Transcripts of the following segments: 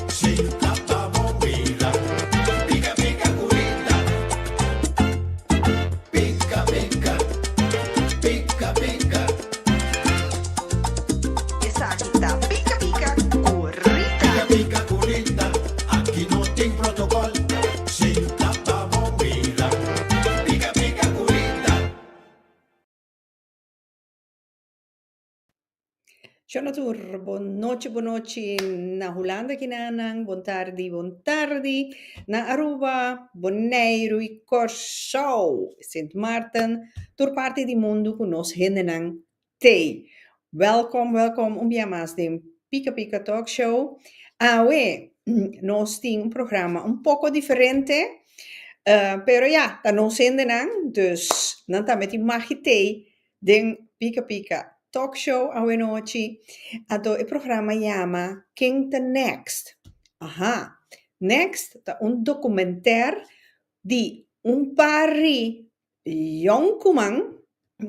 Essa agita, pica, pica, corrida. Pica, pica, corrida, aqui não tem protocolo. Senta pra bobeira. Pica, pica, corrida. Jonathan, boa noite na Holanda, kinanang, bon tardi, na Aruba, Bonaire e Curaçao, Sint Maarten, door parte di mundo con nos hindenang te. Welkom, um dia mais de Pica Pica Talk Show. Nós temos um programa um pouco diferente, pero ja, da nos hindenang, dus não tá met die magite den Pica Pica Talk Show a noite. O programa chama King the Next. Aha. Next, un documentaire di un pari jongeman.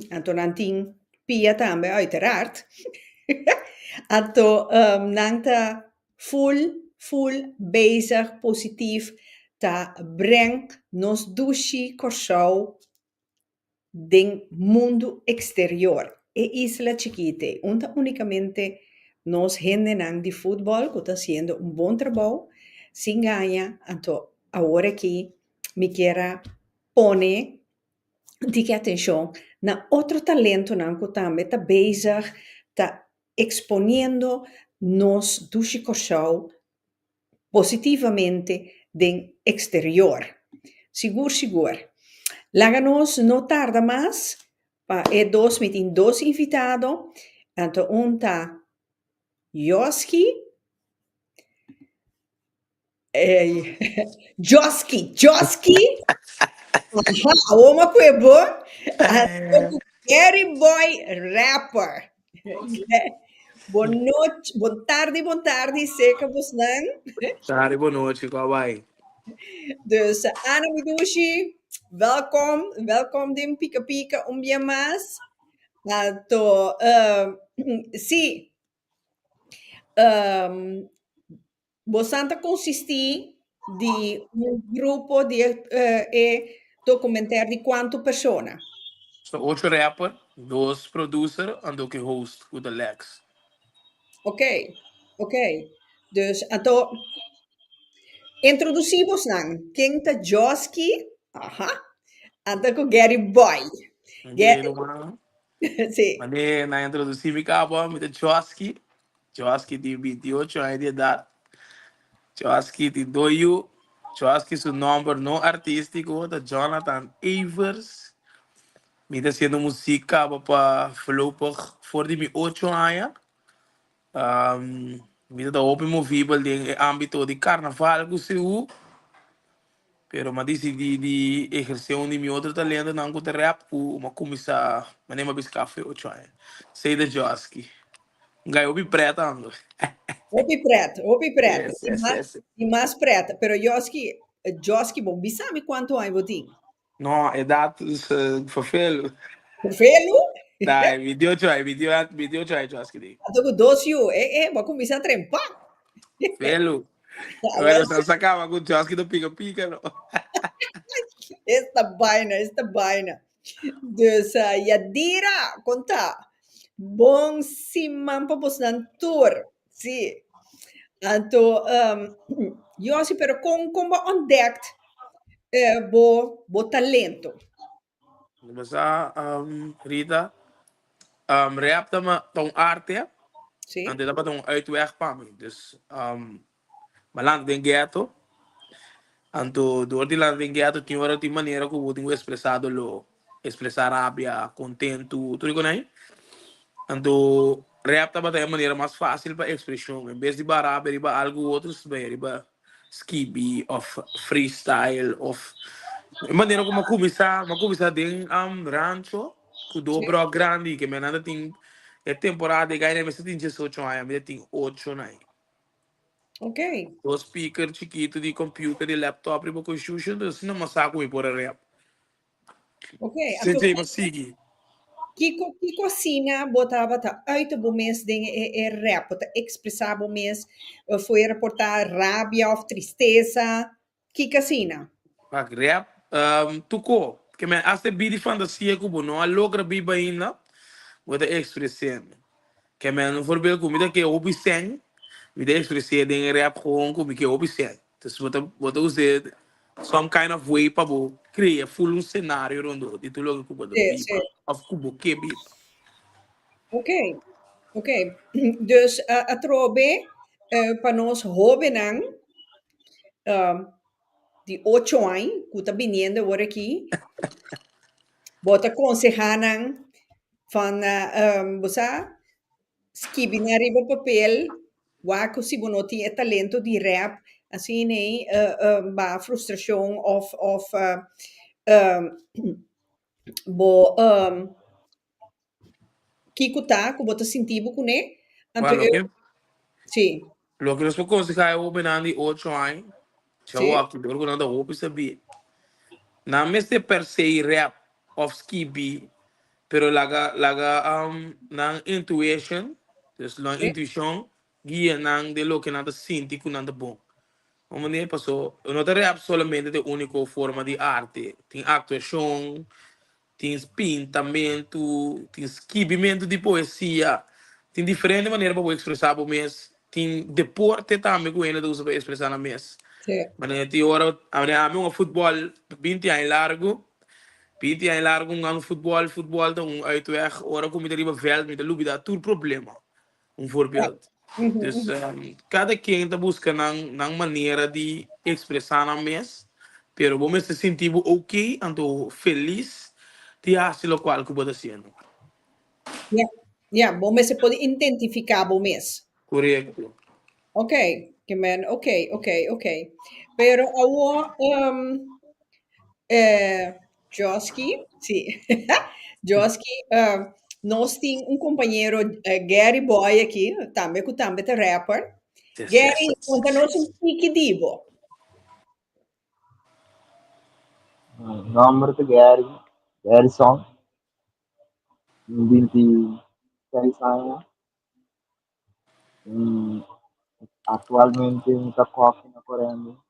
Nanting Pia também, uiteraard. Nanta full bezig, positief, ta breng nos dushi Curaçao den mundo exterior. Isla chiquite, onde unicamente nos gente de fútbol, que está haciendo un buen trabajo, sin ganha, então agora aqui me quero pone de atenção na outro talento que também está bezig, está exponendo nos do Curaçao positivamente den exterior. Seguro. Láganos no tarda mais, dos met dos invitado, então tá Joski, Joski, uma coisa Geri boy rapper. Boa noite, boa tarde, seca você Boa noite, qual vai? Dus Ana Midushi, welkom din Pika Pika dia mais. Então, sim, Bosanta consiste de grupo de documentário de quanto persona? So, 8 rapper, 2 producer en ook een host with the Lex. Ok. Dus, então, introduzimos dan. Quem tá Joski? Aha. Então, com Geri Boy. Sim. Mas na introdução me acabou com o Joski. Joski de 28 anos de idade. Joski de 2 anos. Joski seu nome não artístico da Jonathan Evers. Me está sendo música para voorlopig voor die 8 anos. Me está open movível em âmbito de carnaval que se usa. Pero ma decidi exercer um de meu outro talento não com rap, uma começar, mas nem uma biscafé o chai. Sei da Joski. Ganhou bi preta ando. Opi preta. Yes. E mais preta. Pero Joski, bom, sabe quanto aí você Não, é dados vervelo. Vervelo? Dai, video chai Joski. Então, com 12 anos, vou começar a trempar. Velo. Agora você sacava com o Joski do pica-pica, não? Esta vaina. Dus, Yadira, conta. Bom simam para você na tour. Sim. Então, Josi, pero como ontdekt bo talento? Mas Rita, rap tão arte, Sim. en dit is een uitweg para mim. Dus, maland den ghetto, en door die land den ghetto, tinha hora de maneira que eu tenho expressado expressar rabia, contento, tudo isso aí. Então, rap tá batendo maneira mais fácil para expressão. Em vez de barabra, riba algo outro, riba skibi, of freestyle, of maneira como começar den rancho, que dobro grande, que me nada tem é temporada, e ganha, mas tem 18 anos, mas tem 8 anos. Ok. O speaker chiquito de computer, de laptop, riba com xuxa, então não me saco por rap. Ok. Sente aí, mas sigue. Que cocina botava tá uit o mês de rap, bota expressava o mês, foi reportar rabia ou tristeza, que cocina. Pak rap, tuko. Que me hace bidi fantasia kubo no alogra biba ina, wata expressando. Que me no voorbeeld comida que obi sen, me de expressar den rap gewoon como que obi sen. Dus wat usar some kind of way para bo criar full um cenário rondo, de tu logo kubo de Sì, sì. biba, of kubo que biba. Ok, ok. Dus a trobe, para nós jovens, de 8 anos, que está vindo agora aqui, bota aconselhar van, você, escrever na riba papel, waco se você não tem talento de rap, assim, né, ba frustração of bo, que tá, que bota sentido com né, então Well, eu, okay. sim, Lo que nos consegue open andi 8 anos, chegou sim, aqui, deu quando anda open sabia. Na meste per se rap of skibi, pero nang intuition, dus lang sim, intuition, guia nang de lo que nada sinti ku nada bom. Uma maneira passou, eu não te rap solamente de única forma de arte, tem actuação, tem pintamento, tem escrevimento de poesia, tem diferente maneira para expressar o mês, tem deporte também que ainda usa para expressar na mês. sim, Mas tem hora, a mim um futebol 20 anos largo, 20 anos largo um futebol então uitweg, ora como ele veld met de lubi dat toer problema, voorbeeld. Dus uhum. cada quem está buscando uma maneira de expressar na mês, pero vamos se sentir ok, então feliz de fazer o qual que pode ser. Ja, ja, bom, mas você pode identificar bom mês. Correto. Ok, que man, ok, ok, ok. Pero agora, Joski, sim, Joski, nós temos um companheiro, Gary Boy aqui, também que também é rapper. Yes, yes, Gary, yes. conta-nos um pouco divo. Nomor itu Geri, Geri Song, binti dari saya, mm, actualmente está na correndo,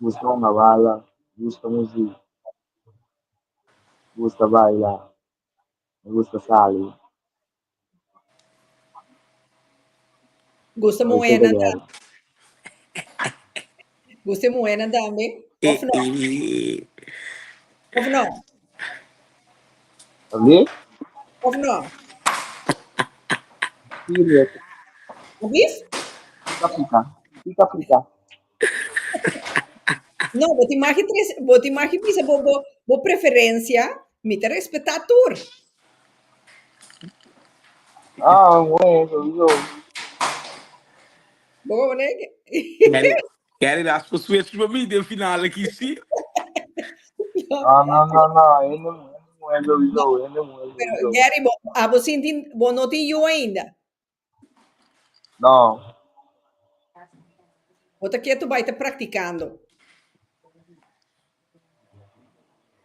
gusta uma bala, gusta música, gusta bailar, gusta salir, Gusta isso é moena, Geri. gusta moena também? E, e, Of não? Tapi, Of não? serius, Ouviste? pica-pica, pica-pica. Não, vou te imaginar, bisa, vou preferência, me te respeitar tur. Ah, bueno, yo, Vou, né? Gary, das pessoas para mim, de final aqui, sim. no, ini muelo, yo, ini muelo, Pero, yo. Gary, você não tem eu ainda. No, Outra que tu vai estar praticando.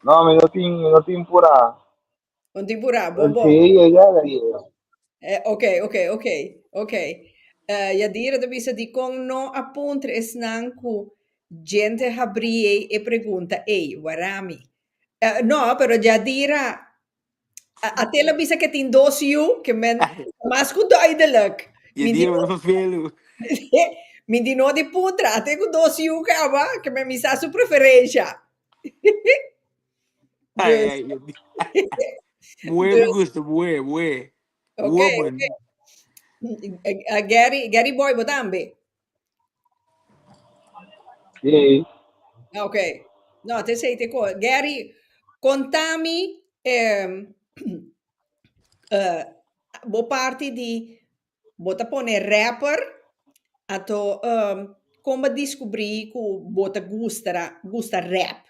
no tengo pura, Não tem por aí, bom, el bom. que ella, Ok, ok, ok, ok. Ja dire da bisa di con no appunto es nanku gente habrie e pregunta, ei, warami. No, pero ja dira, a te la bisa que tin dos you, que men, mas ku duidelijk. Je dieren me dat veel. Min di no di putra, a te ku dos you kaba, que men mi sa su preferência. Ai, Dus, ai, moe me dus, gusta, moe. ok, ok. Woman. Gary Boy Botambe. sí. Ok. No, te sei te Gary, contami eh, bo parti di bota pone rapper atau como descobri que bota gusta rap.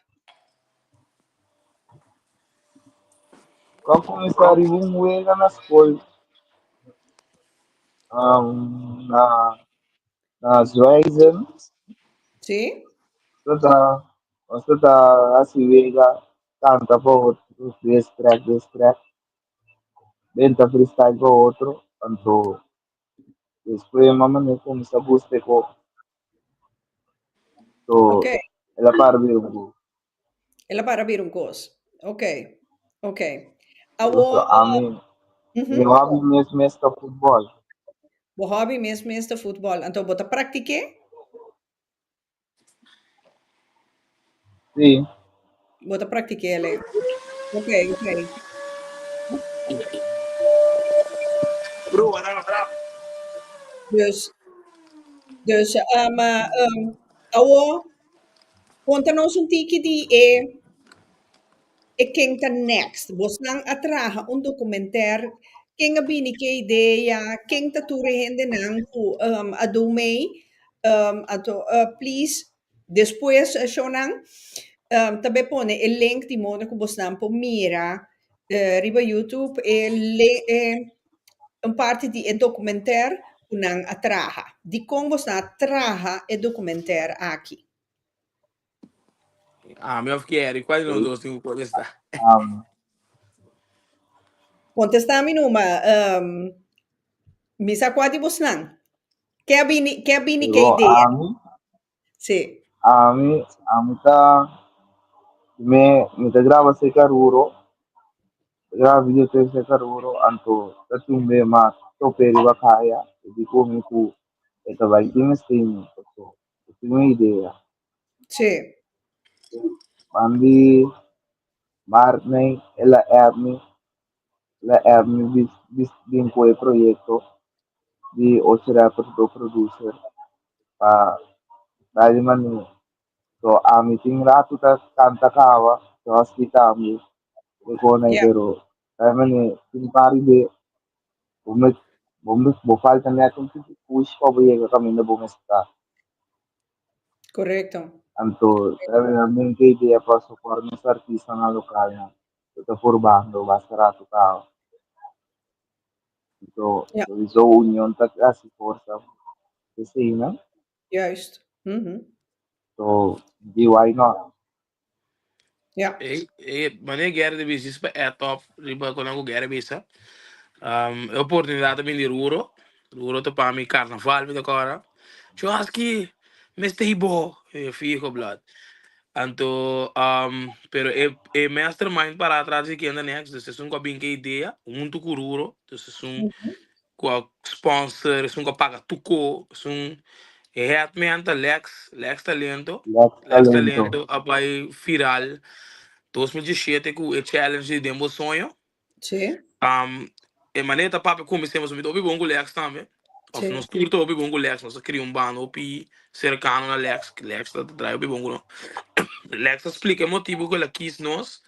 Quando começaram a moeda na escola, na, na Zweisen, Sim? você tá assim, vega, canta pouco. os dois track, benta freestyle com outro, então, depois uma maneira como se busca com, Ok, então, ela para ver um ela para abrir um curso. Ok, ok. isso, Awo, a mim, meu uhum. hobby mesmo é futebol, O hobby mesmo é este futebol. Então, bota pratique? sim, Bota pratique ele. Ok, ok. Bro, what? Dus, dus, awo, conta-nos um tiki de e quem tá next. Você não atraha um documentaire. Quem a bini que ideia, quem tá tu rehende não, a do mei, please, depois, shonan, também põe o link de modo que você não pode mira, riba YouTube, um parte de documentaire, não atraha. De como você atraha o documentaire aqui. Ah, meu Geri, quase não sim, dois tem que estar. um, Contesta-me numa, misa quase você não. Que abini que igual ideia? Sim, a mim tá, me tá grava se caruro, grava vídeo te se caruro, anto, tá tumbe mas, tô peri bakaya, di ko mi ku, ito vai time streaming, so, ito uma ideia, sim, mandi, Martin, ela é din ko e proyecto, di osira do producer, pa, dahil man, so, ting rato ta kanta kawa, so, hospital kami, ko na yeah, pero, kaya man ting pari de, falta niya kung push ko ba yung kami na bumesta. correto. Anto, sabi namin kay ideya pa support ng sa artista na lokal na. Ito furbando, basta rato tao. Ja, So union tak si força kasi na. juist. Mhm. So, di why not? Ja, Wanneer Geri de business é top, riba quando eu Geri bisa. Oportunidade também de Ruro. Ruro te para mim carnaval, me decora. Joski, Mr. Hibo, fico blood. Anto, pero mastermind para atrás de que anda next, dus é um copinho que ideia, muito cururo, dus é com sponsor, é um paga tuco, realmente Lack Lex talento. talento, abai viral, 2017 com o challenge de Demo Sonho, sim, e maneira papo começamos a ouvir bom com Lex também, of sim. nós curto ouvir bom com Lex, nós criamos um bando, ouvir cercano na Lex, que Lex tá trai ouvir bom com Lex explica o motivo que ela quis nós,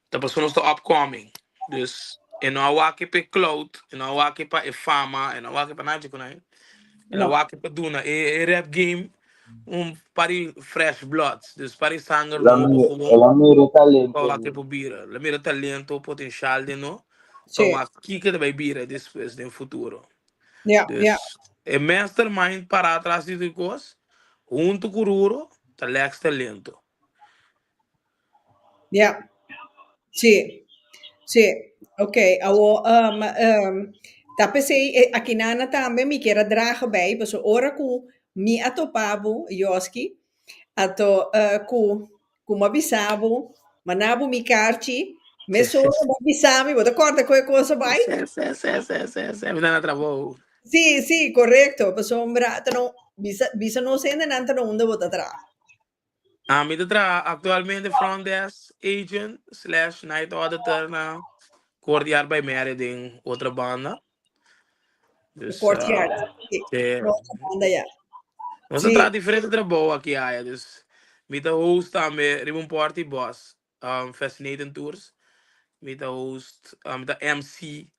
da pessoa está upcoming, dus, e não há aqui para cloud, e não há aqui para fama, e não há aqui para nada, ela No, waka para duna, rap game, pari fresh bloods, dus pari sangue novo, gewoon, Ela mira para talento. waka para bira. Ela mira talento, potencial de no, para sim. waka kika de bira depois no futuro. Ja, ja, Dus, é mastermind para atrás de coisas, junto com o Ruro, tá lex talento. ja. Sim, sim. Ok, awo, tapi sei, aqui na também me quer dragen bij, dus ora ku mi atopabo, Joski, ato ku mabisabo, manabo mi carci, me solo mabisami, vou corta qualquer coisa vai? Me dá na travou. Sì, sì, corretto, no, bisa no sende nanta no unda bota tra. Me tra actualmente front desk agent slash night auditor na cordial bij mij in outra banda. O Dus, courtyard. Sì, é, no, anda ya. nós Sì, entramos diferente de boa aqui, aí, dus, met de host também, Ribbon Party Boss, Fascinating Tours, met de host, met de MC,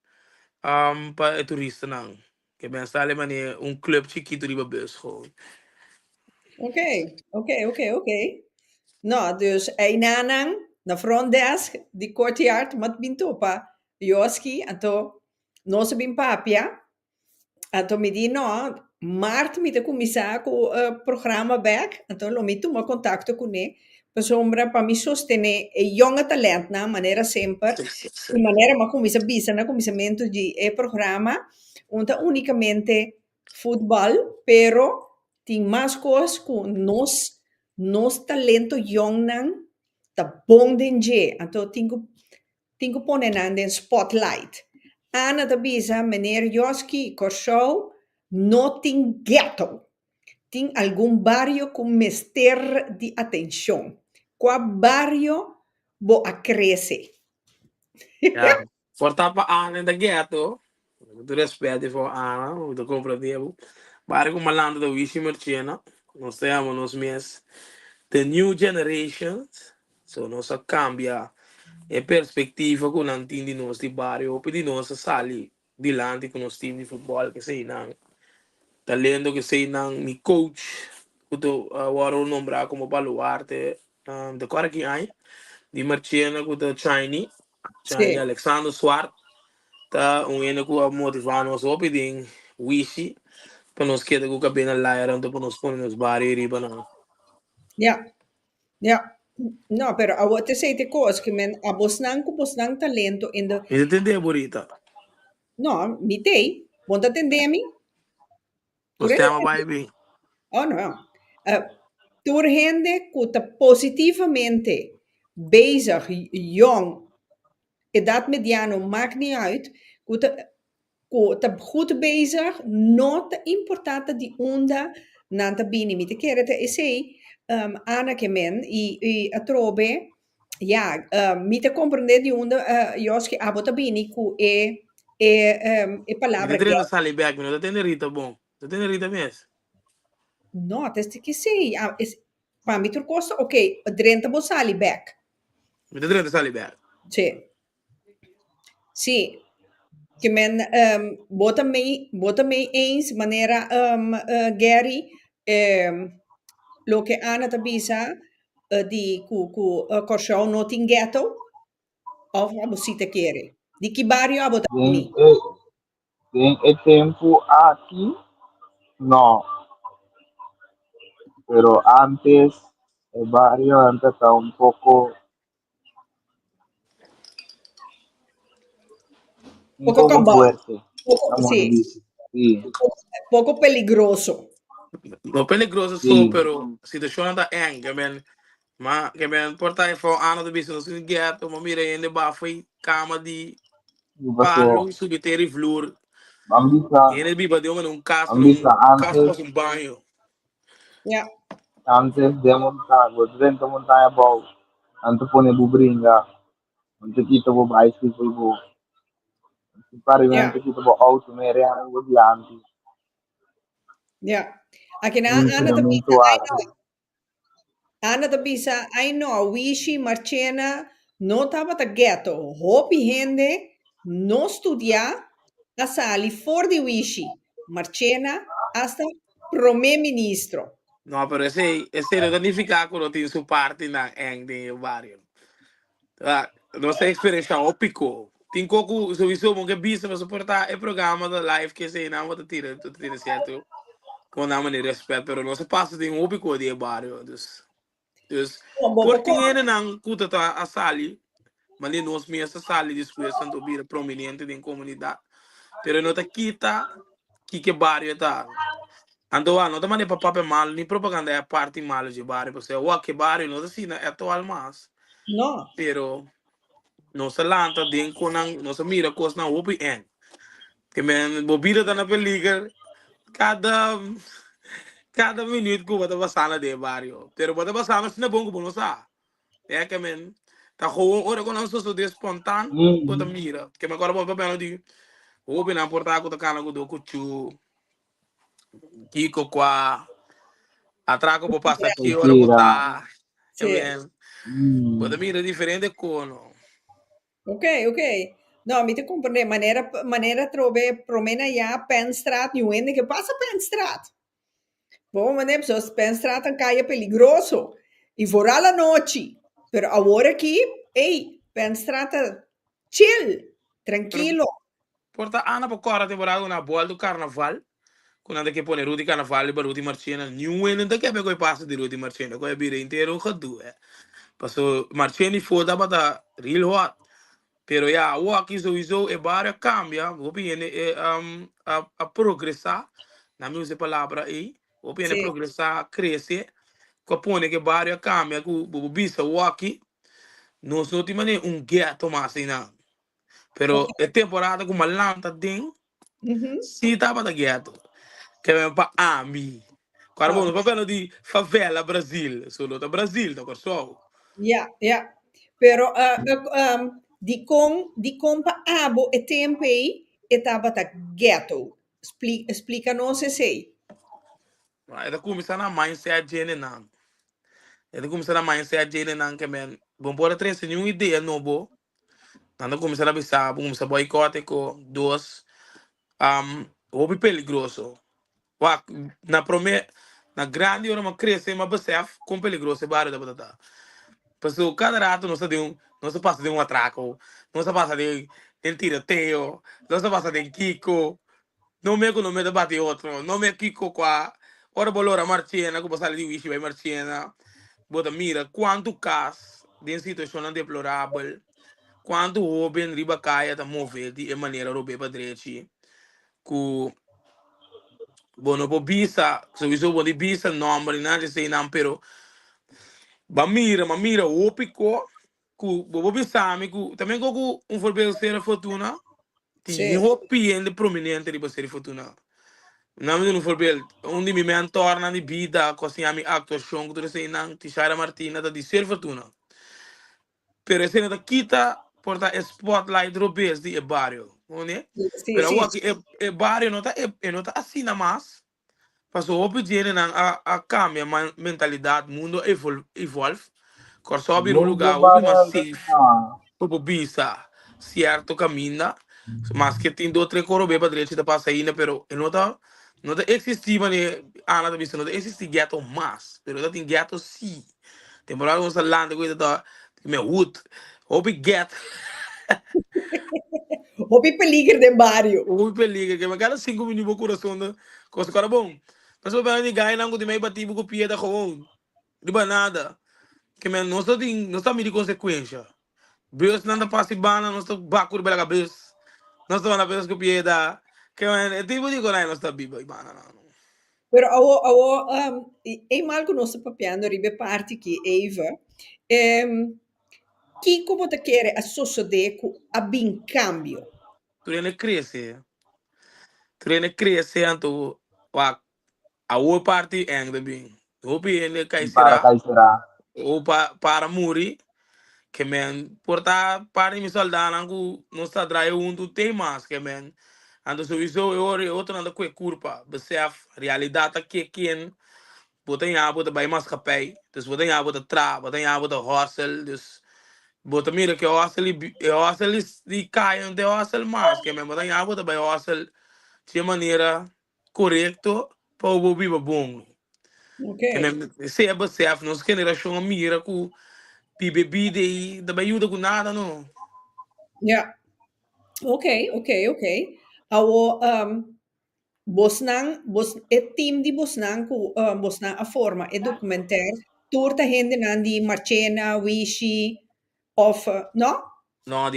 para toeristen não. Que ben sale mane club chiquito riba bus gewoon. ok, ok, ok, ok. No, dus ai nanang na front desk di courtyard mat bintopa. Joski, ato no se bin papia. Ato mi di no, maart me te começar com o programa back, então lo me toma contato com ele, para sombra para me sostener e jonge talent na maneira sempre, de maneira ma começa bisa na começamento de programa, onde unicamente futebol, pero tem mais coisas com nos talento jong nan, tá bom dengue, então tenho poner na den spotlight. Ana da bisa, meneer Joski, Corso, no tem ghetto. Tem algum barrio com mister de atenção. Qual barrio bo a crescer? Ja. Porta pa Ana da ghetto. Tu respeito for Ana, tu compreendevo. Bare com malandro da Wishi Marchena. Nós temos nos mês. The new generations. So, nós cambia a perspectiva com o time de nós de barrio. Ou de nós sali de lante com os time de futebol que sei não. Talento que sei não, mi coach. Kuto agora o nombrar como baluarte. De qual que aí? De Marchena com o Chinese. China Sim. Alexander Swart. Tá um ene que motivar nós op ding Wishi. Para nós que o cabelo lá era para nós pôr nos bares e riba não. Ja, ja. No, pero a te sei te cos que men a bosnang talento in de Você entendeu, Bonita? no, mi tei, bonta tendemi, tu Nós temos vai bem. oh no. Tur hende que positivamente bezig, jong, idade mediano, maakt niet uit. Que goed bezig, not importante die onda nanta bini. Mi te kere te sei, Ana que men, a trobe, ja, mi te comprende die onda, Joski abota bini, ku e Me palavra treina get. sali back, me não tem Rita bom. Não tem Rita mesmo. No, testi que sei, para mi tur costa, ok, drenta bo sali back. Me treina sali back. Sì. Sì, che men bota me eens manera Geri lo che Anna tabisa di cu corso not in ghetto of abusita chiere. Di chi barrio abota mi? Tem tempo aqui, não. Pero antes, el barrio antes estaba un Poco poco cambao. fuerte, Poco, vamos a sì, decir. Sí, poco peligroso. No peligroso sou, sí, pero situação anda eng, que men porta e for ano de business in get, uma mira in de ba foi cama de ¿qué pasó? palo, subiter e flor. Ambisa, E ele biba de ambisa um casco antes, para um banho. Yeah, antes de montar, dentro montanha bom, antes pone bubringa, antes kita bo bicycle bo, yeah, parimento kita bo auto mere ang bo dianti, yeah. Aqui na un Ana tabisa, inquinamento I alto. know. Ana tabisa, I know, Wishi, Marchena, no tava ta ghetto. Hopi hende, no studia, a sali for di Wishi. Marchena, hasta prome ministro. No, pero esse não danificar quando tem sua parte na eng de barrio. Ah, nossa experiência ópico. Tem coco, sowieso, que bisa para suportar o programa da live que sei não, tu tira certo. Com a maneira de respeito, pero não se passa de ópico de barrio. Dus, Como por poco, tingene não cuta a sali, mas nem nós mesmos sali depois santo vira prominente da comunidade. Pero não te quita que barrio tá. Ando não te manda para papel mal, nem propaganda é a parte mal de barrio, porque o que barrio não assim é atual mais. no, Pero não se lanta dentro com não se mira coisa na OPN. Que men bobira tá na película, cada cada minuto que você passar na de barrio. Pero você passar mas não é bom que você sabe. É que men tá com hora quando nós sou de espontâneo, você mira. Que me agora vou papel de o bem na porta com o cana com do cuchu, kiko qua atraco por passar aqui hora Mentira. botar. Que sì. men você mira diferente cono. Ok, ok. No, mi te comprende, manera trove promena ja Penstraat, nu ende que passa Penstraat. Bom, mané, pessoas Penstraat é caia peligroso. E fora la noite. Pero agora aqui, ei, Penstraat chill, Pero tranquilo. porta Ana por cora temporada na boa do carnaval. quando que pôr Rudy Carnaval para Rudy Marchena, nenhum ano não quer ver que passa de Rudy Marchena, que é bira inteiro que tu é. Passou Marchena e foda para real hot. Pero ya, o aqui sowieso é várias cambia, o opinião é a progressar, na minha palavra aí, o opinião é Sim. progressar, crescer, que põe que várias cambia, que o bisa o aqui, nós não temos gueto mais ainda. Ok. Pero é temporada com uma lanta dentro, Uhum. se tava da gueto. Que é para AMI. Agora, Ah, bom, no papel de favela Brasil, solo da Brasil, da Corso. yeah, yeah. Pero di con pa abo e tempei e tava ta ghetto. Explica-nos se sei. É da começar na mindset de não. É da começar na mindset de não, que men, bom, pode ter nenhuma ideia novo. Nada começar a pensar, começar a boicote com dois, hobby peligroso. Wa, na prome, na grande hora, uma cresce, uma becef, com peligroso, é barulho da batata. Pessoal, cada rato não se passa de um atraco, não se passa de tiroteio, não se passa de Kiko, não me no me debate outro, não me Kiko qua, ora bolora Marchena, que passar de wishi vai Marchena, bota mira, quanto caso de situação deplorável, quanto jovem riba caia tá mover de maneira roube para direito, que, bom, não pode bisa, se isso pode bisa, não, mas não sei não, pero ma mira, o pico, ku bobo bisami ku também com um forbel ser fortuna, tem Sì. o de prominente de ser fortuna. Não me um forbel, onde me mentor de vida, cozinha mi actuação, que tu sei não, Tishara Martina da de ser fortuna. Pero esse não quita porta spotlight robes de barrio, né? Sì, Pero o sì, aqui é barrio não tá não tá assim na mais. Passou o pedir a cambia mentalidade, mundo evolve. Corso abrir um Media lugar, o mais barra safe, para bisa certo caminho, mas que tem dois três coro bem para direita da passa ainda, pero não tá existia né, ana da bisa não tá existia ghetto mais, pero tá tem ghetto sim. Temporada uns landa coisa da me hood, hobby ghetto, Hobby peligro de barrio. o peliga que me cada 5 minutos coração da coisa cara bom. Mas o bem de ganhar não de meio batido com pia da com de banada. Que men não está medir consequência. Deus não está passando, não está bacur pela cabeça. Não está na vez que pieda. Que men é tipo de coisa não está vivo, ibana não. Pero e mal que nós papiando ribe parte que Eva, que como te quer a sociedade a bem cambio. Tu nem cresce, anto a outra parte ainda bem. O bem cai para será, Caixerá. ou para morrer, que men porta para mi soldado não está atrás um do tem mais que men. Ando sowieso outro anda com culpa, besef realidade que quem bota em água da maatschappij. Dus bota em água da tra, bota em água da hostel, dus bota mira que hostel is die caem de hostel mas que men bota em água da hostel de maneira correto para o viva bom. Ok, Que men se é besef, nossa geração mira com bebida e da ajuda com nada não. ja. Ok, ok, ok. Awo, e team di Bosnang, Bosnang a forma, e documentaire, turta gente nan di Marcena, Wishi, of, no? Não,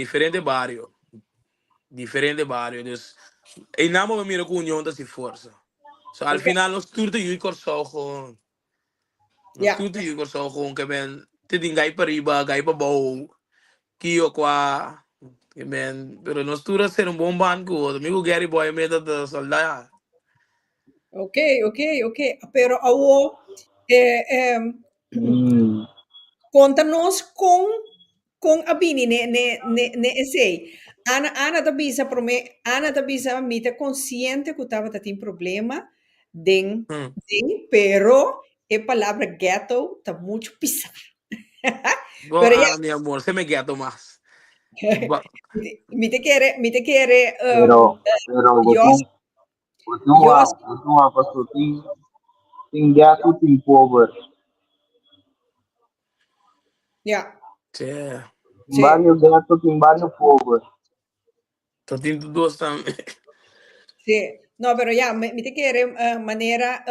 diferente barrio, dus e namo mira com união da se força. So al Ok, final nos turta e corso com nos ja. turta e corso com que ben te dingai para riba, gai para bom, que eu qua que ben, pero nos turta ser um bom banco, amigo Geri boy meta da soldado. Ok, ok, ok. Pero awo, eh, Hmm. conta-nos com a bini ne essay. Ana da bisa pro me, Ana da bisa mi te consciente que tava tá tem problema Hum. pero a palavra ghetto tá muito pisar. Go Pero ya, Ana, mi amor, se me gato mais. Ba- mi te quiere, Pero yo, yo, botung apa so ting gato ting power. ya, Tchê, Ting sí, barrio gato ting barrio power. tô tendo duas também. sí. No, pero ya, me te quiere manera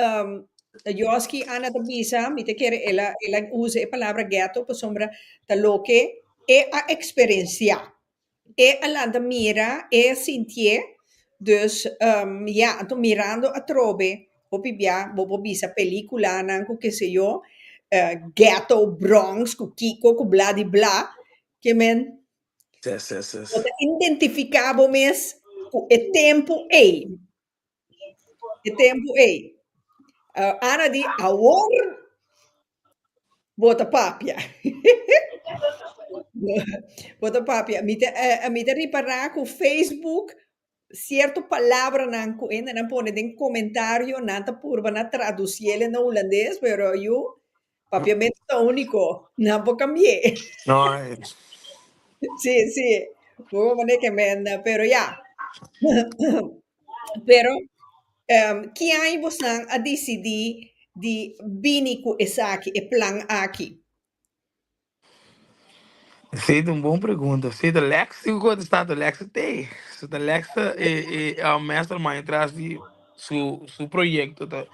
Joski Ana de Bisa, me te quiere ela usa a palavra gato para sombra da lo que é a experiencia. É a landa mira, é sentir, dus ja, então mirando a trobe, o pibia, bobo bisa película, nanco que sei eu, Ghetto Bronx, com Kiko, com blá de blá, que men, Yes, yes, o yes. identificável mes, com o tempo ei, o tempo ei. Ana di, awor, bota papia. Bota papia. Mi te riparar com Facebook, certo palavra não ainda não pone em comentário, nada por na traduzir ele no holandês, pero eu papiamento é único, não vou cambiar. No, Sí, sí, vou maneira que menda, pero ya. Pero que aí você a decidir de binico esse aqui, e plan aqui, sei de uma boa pergunta. Sei da Lex, e o que está do Lex tem. Se da Lex é o mastermind atrás de seu projeto. Tá?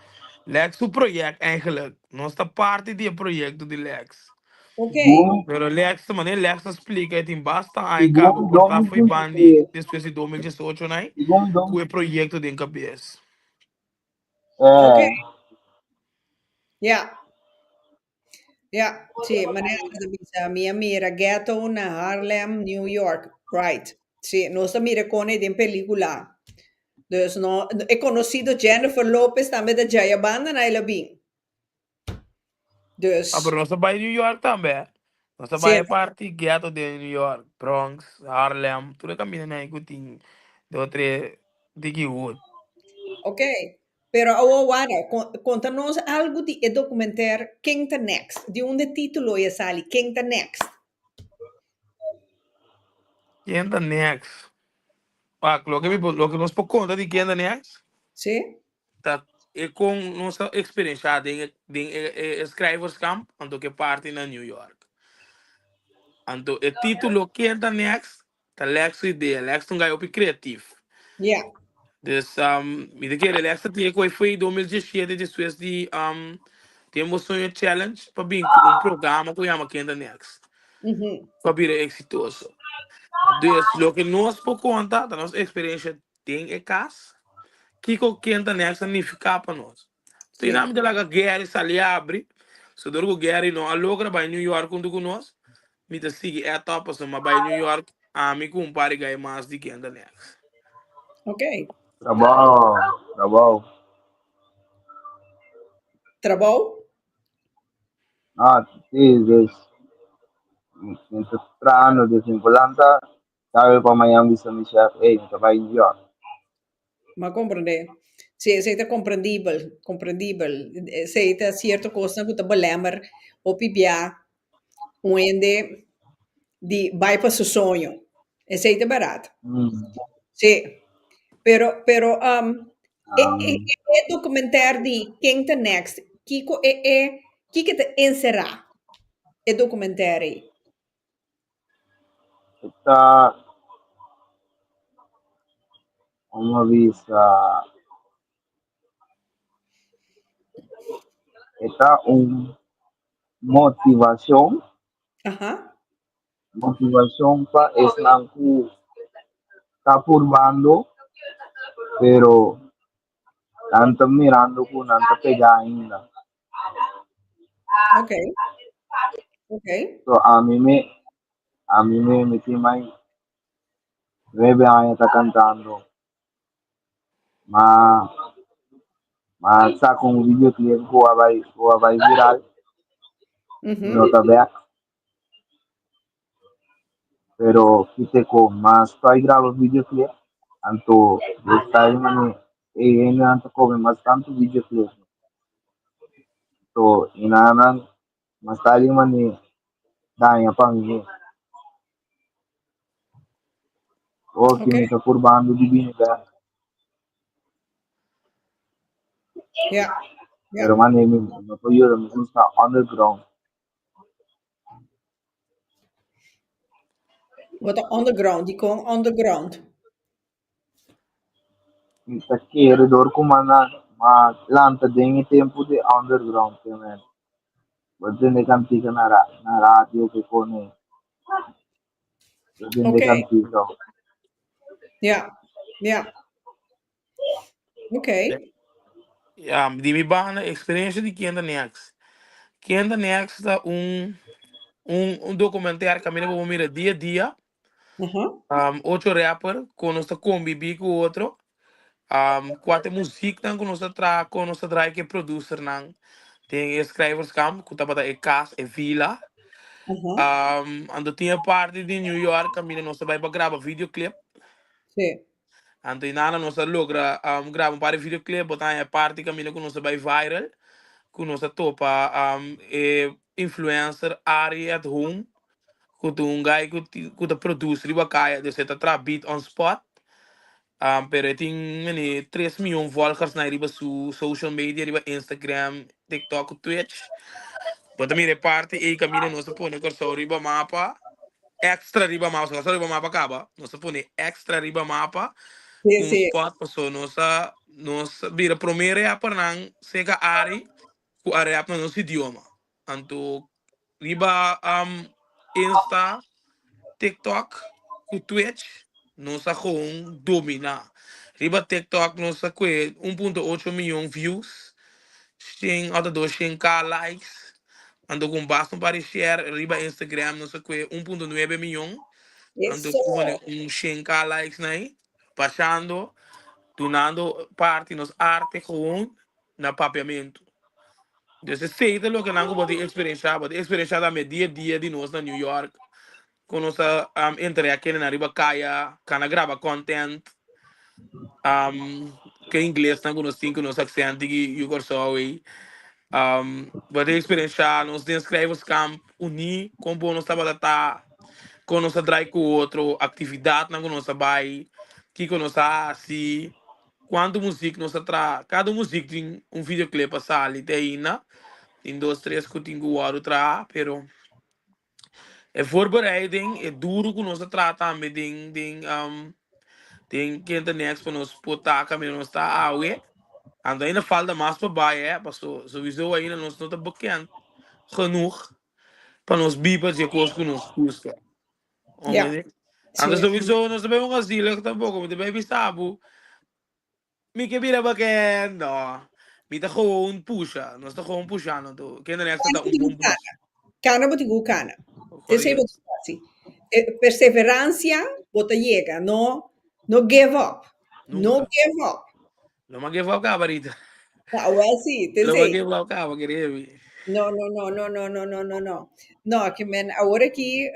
Lex, o projeto, eigenlijk. Nós está parte do projeto de Lex. ok? Segundo, Pero Lex, também Lex explica que tem bastante aí que o segundo portal foi banido 2023, depois de 2018, né? segundo, Com o projeto de cabeça. Ok, é, ya. Yeah, sì, maneira bisa mia mira ghetto na Harlem, New York, right? Sì, non sta mira con in película. Dus no, he conocido Jennifer Lopez também da Jaya Banda na ela bem. Ah, Dus, pero nós vai New York também. Nós sim, vai parte ghetto de New York, Bronx, Harlem, tudo caminho né, que tem de outra de que wood. ok. Pero agora, conta-nos algo de documentaire Quem tá Next? De onde título é sali? Quem tá Next? Quem anda next? Ah, lo que nós por conta de quem anda next, Sì? tá é com nossa experiência de escrevers camp, ando que parte na New York. Ando o título quem anda next, tá Lex ideia, Lex não ganhou criativo. Yeah. Dus me de querer essa tinha que foi 2017 depois de temos um challenge para vir um programa que chama Kenda Next Mhm. para vir exitoso. Dus lo que nós por conta da nossa experiência tem é casa que o Kenda Next significa para nós. Tem Sì. nome dela que Geri sali abre, se do o Geri não alogra vai New York com nós, me te sigue é top mas vai New York a me compare gai mais de Kenda Next. Ok. trabalho, trabalho. Trabalho? Ah, sí, mientras strano, desinvolante, sabe para Miami se mi chef, mi vai in York. Ma compreender. Sì, sei comprendibile, comprendibile. Sei certe cose che ti belemmer o pibia, onde di vai per suo sogno. E sei barato. Mm. Sì. Pero Um, documentar di King the Next, Kiko Kiko te inserà e documentari. Esta, uma visa, esta motivação, Aha. motivação para estar capurvando, pero tanto mirando con tanta pegar ainda. Ok. Ok. So a mí me metí mai, Rebe ainda tá cantando, mas sa com o vídeo que ele vai viral, Mhm. no tá bem, pero quite ko mas to ay grabo video clip, anto está mani anto ko mas tanto video clip, so inanan mas tali mani daya pang ini, o Ok. kimi ta kurbando di bini ba, Yeah. pero Yeah. mani mi no to yun mi sa underground. Wat underground, die kon underground. Está queridor como mas lanta tem tempo de underground também. Você nem cantiga na rádio que pone, você nem Okay. cantiga. Yeah. Yeah. Okay. Ja, die mi bana experiência de Kenda Next. Kenda Next está um documentário que a mina vou mirar dia a dia. Uh-huh. Outro rapper, com nossa combi com outro. Quatro música com nossa com nossa drive que producer não. Tem escrevers camp, que tá para é casa, é vila. Uh-huh. Ando tinha parte de New York, a mina nossa vai para gravar videoclip. Sì. Ando inana nossa logra grava um par de videoclip, botar a parte que a mina com nossa vai viral. Com nossa topa influencer Ari at home. Com um guy que tá produz riba caia, de você tá beat on spot. Pero tem mani 3 milhões de volgers na riba su social media, riba Instagram, TikTok, Twitch. Bota mi reparte e caminha nossa põe com só riba mapa, extra riba mapa, só riba mapa acaba. Nossa põe extra riba mapa Sì, com sì. spot passou nossa vira primeiro é para não chega Ari, com Ari no nosso idioma. Anto riba Insta, TikTok, com Twitch, nossa com domina. Riba TikTok nossa com 1,8 milhão views, tem até 200k likes. Ando com bastante para share, riba Instagram nossa com 1,9 milhão. Ando Isso. com 100k likes aí, passando, donando parte nos arte gewoon na papiamento. Dus het zeker lo que nango body experiência da me dia a dia de nós na New York. Com nossa interação na riba caia, cana grava content, que em inglês não nós tem com nosso accent que eu gosto aí. Body experiência nós descrevemos camp uni com bom nós estava lá com nossa drive com outro atividade na nossa bai, que com nossa assim. Quando música nós tra, cada música tem videoclipe a sali tem na tem dois três que tem o outro tra, pero é voorbereiding, é duro que nós tra também tem que entrar next para nós botar caminho nós tá awe, ainda falta mais para baie, passo sowieso ainda nós não tá bekend genoeg para nós bibas e coisas que nos custa, Yeah. homem. Anda Sì. sowieso nós também um asilo tampouco, mas também sabe. Mi che mira perché no. Mi da gewoon pusha, non sto gewoon pushando tu. Che non è Cana stato un buon butingukana. push. Cana butingukana. Te sei Corretto. botati. Perseveranza bota llega, no, no give up. No Nunca. give up. Lo ma che fa caparita. Ah, well, sì, te Lo ma sei. che fa capa che devi. No, no, no, no, no, no, no, no, no. No, che men, ora aqui,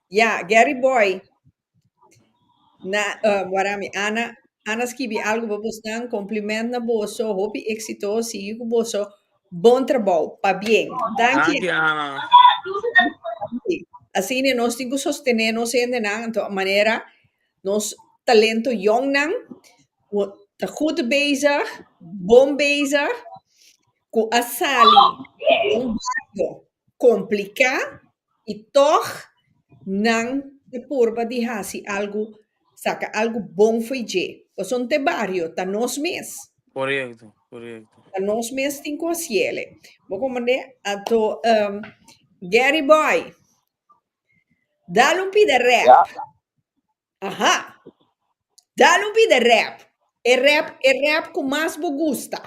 yeah, Gary Boy, na, warami, Ana skibi algo para postar, cumprimento na bolso, hope exitoso, sigo bolso, bom trabalho, pa bem. Danke. Anche Anna. Assim, nós temos que sostener nós ainda não, de maneira, nós talento jong não, tá goed bezig, bom bezig, com a sali, um bairro complicado, e toch não de porba de hasi algo, saca, algo bom foi je. O son te barrio, tá nós mes. Corretto, corretto. Tá nós mes tem com a ciele. Vou comandar a to, Gary Boy, dá um pi de Yeah. rap. Ajá. Dá um pi de rap. É rap com mais me gusta.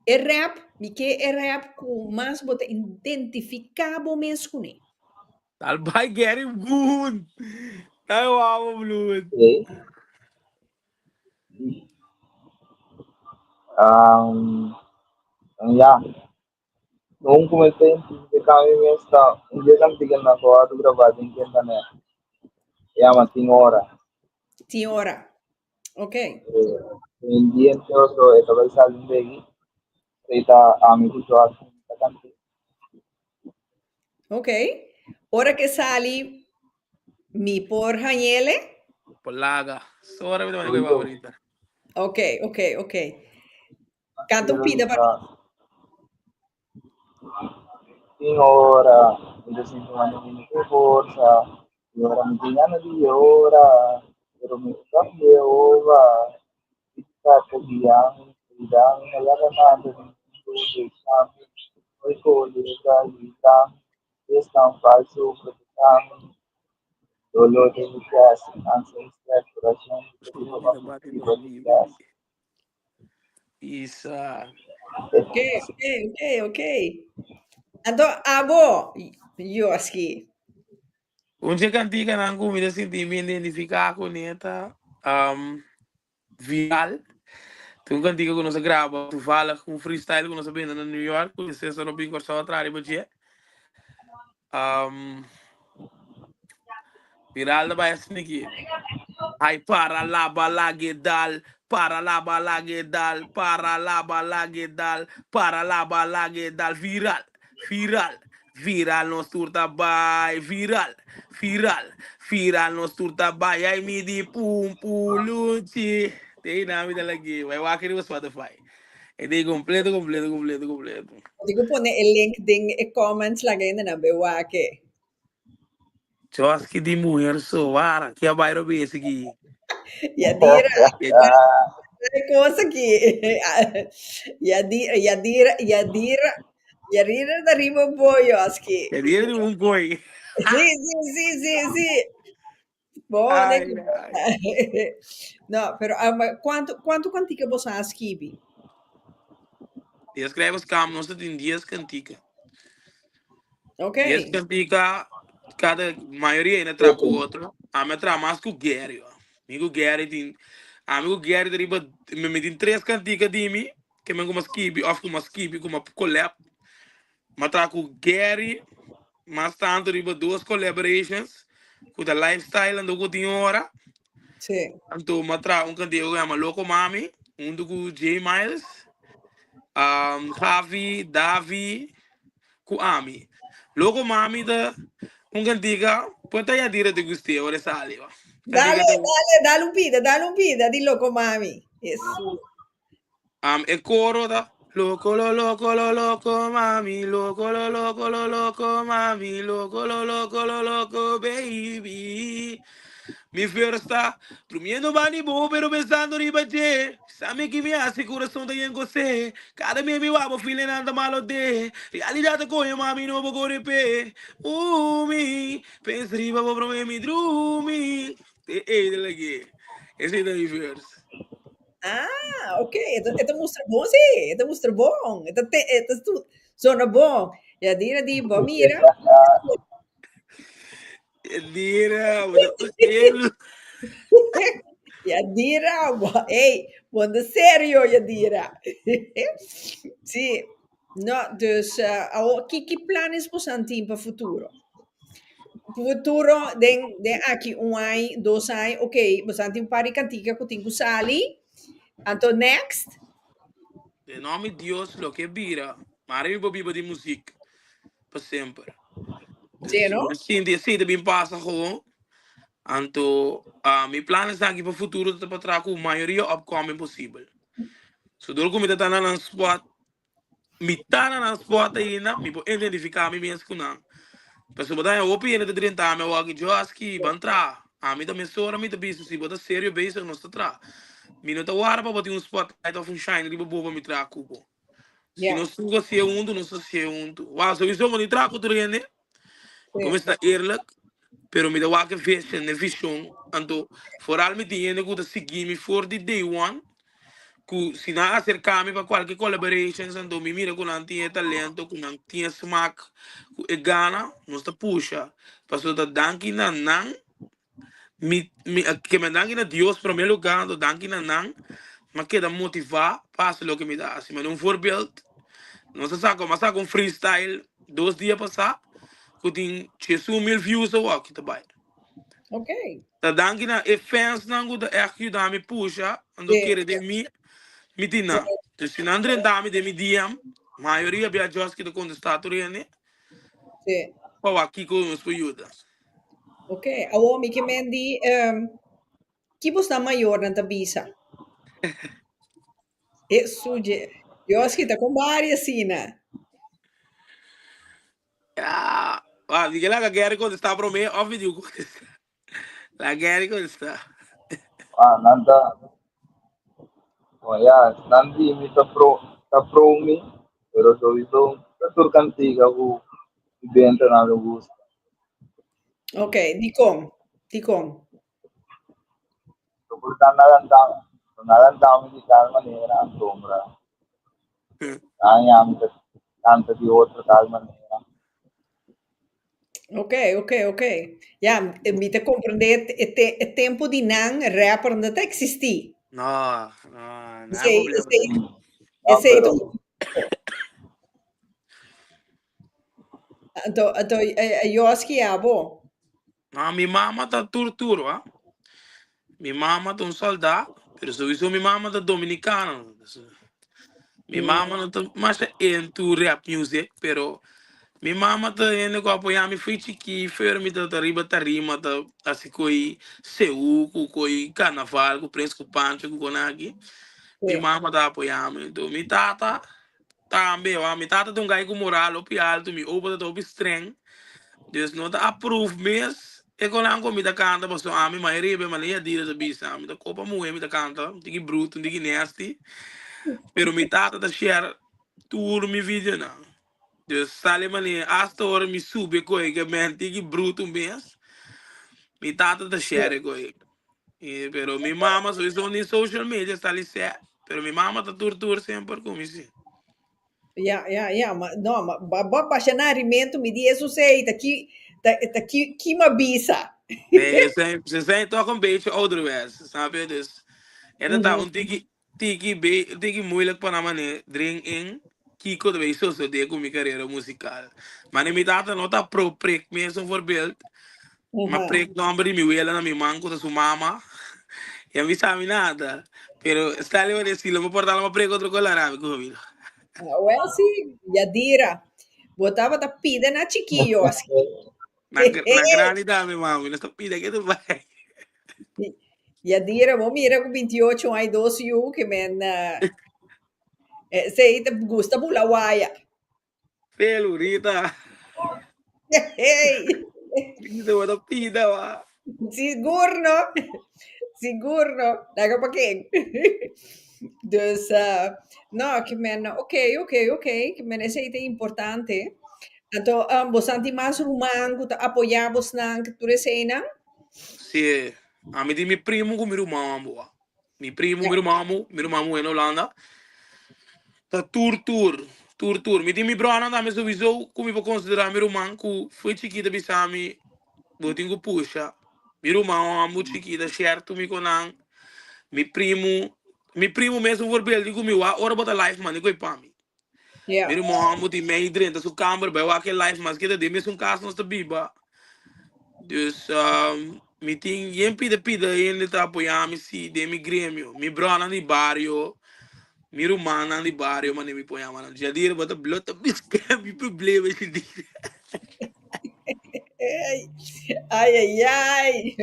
É rap, me que é rap com mais bote identificável mesmo com ele. Dal vai Gary good. Dai wow blood. Okay. Um, yeah. Noong comecei a caminhar esta, um dia que tignan na ko ato gravado em Kenda na yama tingora. Senhora. Ok. Hindi so ito ba sa lindegi, kita ami ko sa kanti. Ok. Ora que sali mi por Haniele. Polaga. Sora mi domani quei Ito, favorita. Ok, ok, ok. Canto um pero pida para sa tingora, ito sinto man yung ko forsa, ora mi tingana di ora, pero mi sa ora. Kakagiyang, Idang, Nalarananda, Isang, Recordega, Idang, Isang Paso, Katang, Lolo de Lucas, Ancestral, Corazon, Sumo Petito ni nabati Mapitiba, no Lucas, ni isa. Ok. Então, abo, Joski. Unse cantica na comida senti me identificar com neta viral. Tu cantica que nós grava, tu fala com freestyle que nós vendo na New York, que você só não bem só atrás de você. Viral da baia assim aqui. Ai para lá balagedal, para lá balagedal, para lá balagedal, para lá balagedal, viral nos turta bai, viral nos turta bai, ai mi di pum puluchi. Tem nome dela aqui, vai lá no Spotify. É de completo. Digo pone o link ding e comments lagay na bewake. Joski di mulher só, vara, que a bairro bem aqui. Yadira, É hay cosa que Yadira da Ribo Boyoski. dia de um coi. Sí. Buone. Ai. No, pero quanto quantica você escrevi? Die schrijvers kwamen ons in 10 cantica. Ok. 10 cantica, cada maioria ainda tra com outro. A minha tra mais com o Geri. Amigo Geri tem. Amigo Geri deriva. Me tem 3 cantica de mim. Que me como skibi, off como skibi, como collab. Mas tra com o Geri. Mas tanto deriva 2 collaborations. Com o lifestyle, ando com o hora. Sì. Então, matra um cantigo que chama Loco Mami. Um do com J Miles. Javi, Davi. Com Ami. Logo mami da un cantica, poi te a dire di gusti ore sali, va. Cantica da Dale un pida, dillo con mami. Gesù. e coro da loco mami, loco mami, loco baby. Mi fiesta, durmiendo bani bo, pero pensando en ibache. Sabe que me hace corazón de en você. Cada me vamos feeling anda malo de. Realidade coño mami no vou correr. Me pensa riba vou promer mi drumi. Dele aqui. Esse é da mi fiesta. Ah, ok. Ito mostra bom, sì. Ito mostra bom. Ito sono bom. Yadira di bo, mira. Dira, ele. Yadira, hey, buon serio, Yadira. Sì. No, dus, que planos você tem para o futuro? Futuro, den aqui ano, 2 anos, ok, você tem um par de cantiga que tem que sair. Então, next, De nome de Deus, lo que vira. Mari mi biba di música. Para sempre. sim, Dus, não? sim, de bem passa gewoon. Anto, mijn plannen zijn voor het futuro te betraken hoe maioria opkomen possível. Zodat ik met aan een spot, met aan een spot ainda, me vou identificar me mesmo com não. Pessoal, botar eu opie ainda de 30 anos, eu aqui Joski, bantra. A mim também sou, a mim também se botar sério, bem, se não está tra. Me não tá hora para botar um spotlight of um shine, riba boba me tra cubo. Se Ja, não suga se é não sei se é Uau, se eu sou me tra cubo, né? Como sim. está eerlijk, pero me dá o que vision, a visão, anto, vooral me tiene que seguir me for the day one, que se não acercar-me para qualquer collaboration, anto me mira com não tinha talento, com não tinha smack, que é gana, não está puxa, passou da danki na não, que me danki na Deus para me lugar, do danki na não, mas que dá motivar, passa o que me dá, se me dá um voorbeeld, não se sabe, mas sabe um freestyle, 2 dias passar, que tem 10.000 views ou algo que tá bem. Ok. Da danki na e fans nangu da echt je dame pusha, ando Sim, kere de mi tina. Dus in andere dame de mi DM, maioria bia Joski de contestator ne, sim. pa wa kiko nos po yuda. Ok. Awo, mi que mendi, que você está maior na tabisa? Isso, eu acho que está com várias, assim, né? Ja, wa di la Geri contesta pro me, of video contesta. La Geri contesta. Nanda, Oh, ya, nanti mi ta pro mi, pero sowieso ta tur cantiga ku ibenta na lo gusto. Ok, di com. So pur nalan tama di tal manera ang sombra. Kaya mi canta di outra tal manera. Ok, ok, ok. Ja, mi te compreender, het tempo di nang rapper não te existi. No, no, no hay Sei, problema. sei, Ah, sei, pero to, Joski abo. No, mi mamá está tortura, ¿ah? Mi mamá está un soldado, pero sowieso mi mamá está dominicana. Mi mamá no está más into rap music, pero mi mamá está indo com apoiar mi fui chiqui, fermi tá riba tarima, tá assim coi seu, coi carnaval, com prensa com pancho, com conaki. Mi Sì. mamá tá apoiando, então mi tata também, ó, mi tata tem um gai com moral, o alto, mi opa tá opi streng, dus não tá approve mesmo. E quando a comida canta, mas a minha maioria bem maneira de da bisa, mi tá copa moe, mi tá canta, tiki bruto, tiki nasty, pero mi tata tá share tudo mi vídeo não. Dus sale mani hasta ora mi sube coi che menti che brutto mes. Mi tata da share coi. Pero mi mamma so sono in social media sta lì se. Pero mi mamma ta tortura sempre come si. Ja, maar no, maar apaixonamento me diz isso sei, tá aqui uma bisa. Nee, ze zijn toch een beetje ouderwets, snap je? Dus en dat Mhm. een tiki moeilijk para een manier drink in. Kiko de wees zo de com mijn carreira musical. Maar in mijn tata nota pro prek me zo'n voorbeeld. Maar Aham. prek nombre mi wela na mi manco de su mama. E mi sabe nada. Pero está ali a decir, lo me portava uma prego outro colar, comigo. Ah, well, sim, Yadira. Botava da pida na chiquillo, assim. Na grande dame, mami, não está pida que tu vai. Yadira, vou mira com 28 ai 12 yu, que men, sei, te gusta bulawaia. Pelo, Rita. Hey, Rita, what a pida, wa. sigurno, sigurno, daga pa king. Dus, no, que men, ok, que men, esse item importante. Então, bosanti mais rumango, ta apoiamos na cultura cena. Sì, a mi di mi primo con mi rumamo, wa. Ja, Mi rumamo in Olanda. Ta tour. Mi di mi brana da me sowieso, come può considerare mi rumano, cu foi chiquita bisami, botingo puxa. Mi rumamo, chiquita, certo, mi conan. Mi primo, mi primo mesmo voorbeeld, digo mi wa, ora bota life man, digo e pami. ja, Mi rumamo di me drin, da su kamer, bij wa ke life man, skita de mesmo caso nos te biba. Dus, mi ting, yen pida, yen le tá apoiando, si, de mi grêmio. Mi brana di barrio, mi rumana di barrio, man, mi põe a mano. Já dire, bota blota, mi problema, esse dia. ai, ai.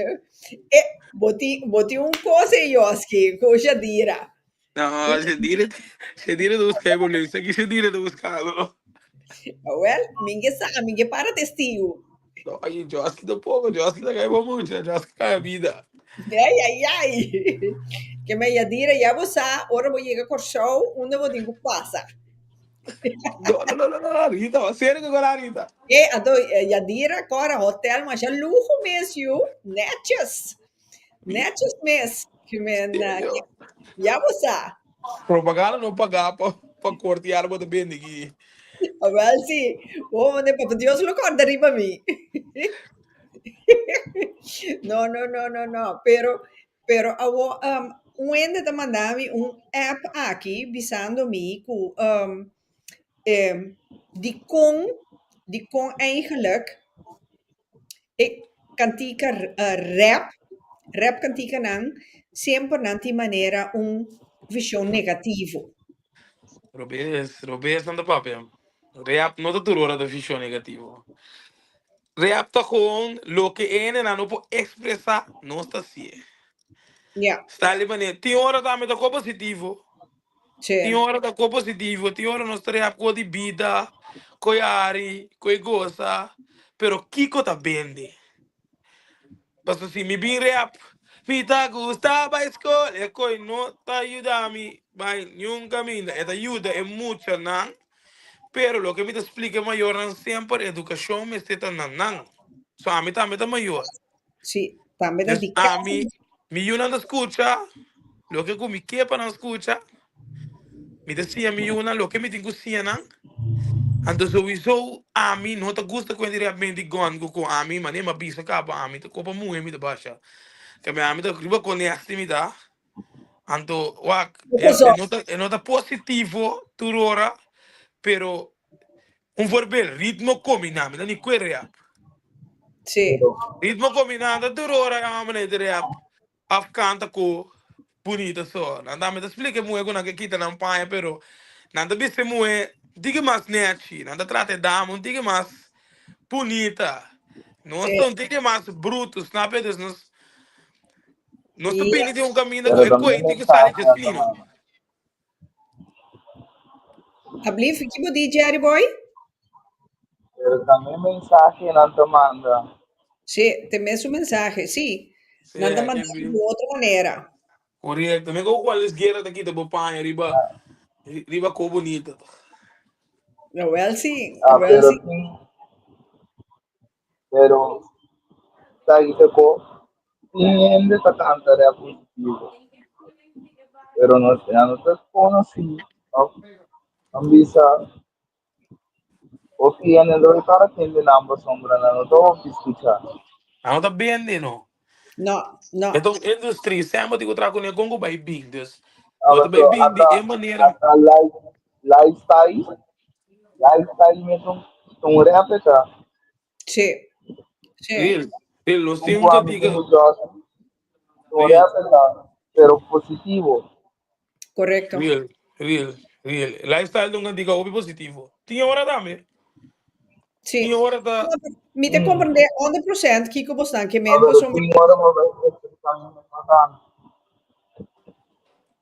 E, boti um coisa, Yoski, coxa dira. Não, já dire do buscar, boludo, isso aqui já dire do buscar, não. Well, minge para testigo. No, aí, Joski da pouco, Joski da caiu muito, Joski cai a vida. Ai. Que me Yadira, ya você, ora vou chegar com o show, onde vou digo passa. No, Rita, va sério que agora, Rita. E, então, Yadira, agora, hotel, mas é luxo mesmo, netos mesmo. Que me, Sério. ya você. Propaganda não pagar para cortear o bem aqui. Well, sì, oh, Dios lo conta para mim. No, pero um ende te mandami um app aqui, visando-me com die kon eigenlijk, ik kantika rap kantika nang, sempre nanti maneira visão negativo. Robes não dá papel. Reap não tá tudo hora da ficha negativo. Reap tá com o que é, não pode expressar, não está assim. Ja, Está ali, mané, tem hora também tá com positivo. Tem sì, hora tá com positivo, tem hora nós reap com de vida, com ari, com goza, pero Kiko tá bem. Mas assim, me bem reap, Pita gusta para escola, e coi no te ayuda a mí, vai ningún camino, te ayuda en mucho, nan. Pero lo que me te explique mayor, nan, siempre educación me está nan. So a mí también está mayor. Sì, también da Des, di a casa. mí, mi yuna no escucha, lo que con mi quepa no escucha, me decía mi yuna, lo que me tengo que nan. Então, sowieso, a mim, não te gusta quando ele vem de gon, com a mim, mas nem uma bisa capa, a mim, te copa muito, me baixa. Que a mim, te riba conhece, me dá. Então, é nota positivo, turora, pero, verbal, ritmo combinado, não é nem Sì, Pero, ritmo combinado, turora, a maneira de rap, afcanta com bonita só. Nada me explica muito quando que kita não panha, pero, nada biste muito, diga mais nechi, nada trata de dama, diga mais bonita. Nós sì. somos diga mais brutos, sabe? Nós Iya. também temos um caminho pero que é también coito que sai mensaje de a fino. tomar. Alblief, que mo di, Jerry Boy? Pero también mensaje a tomar. Sì, te messo un mensaje, sì. Sim, Non da é que mandare di viu. outra maneira. Correto. Também com quais guerras daqui da Bopanha, riba com bonita. Well, sì, Ah, well, pero sì. sí, pero sai ko hindi sa cantar é positivo. Pero no, ano sa kono si ang bisa o que ano do para tende namba sombra na no to escuchar. Ah, não tá bem, não. No, no. Então, indústria, sempre digo trago com Congo by big, dus. Ah, Bota so by big de maneira. ata lifestyle में तुम रहे का Sì, sì, Real. Real, nós तुमको temos que हम diga. तुम Joski तुम Real. रहे का pero positivo. corretto. Real. Real. Real. Lifestyle nunca diga o positivo. Tinha hora também. Tinha Sì. hora da. Mi te comprende 100% Kiko Bostan che men अगर posso तुम और मैं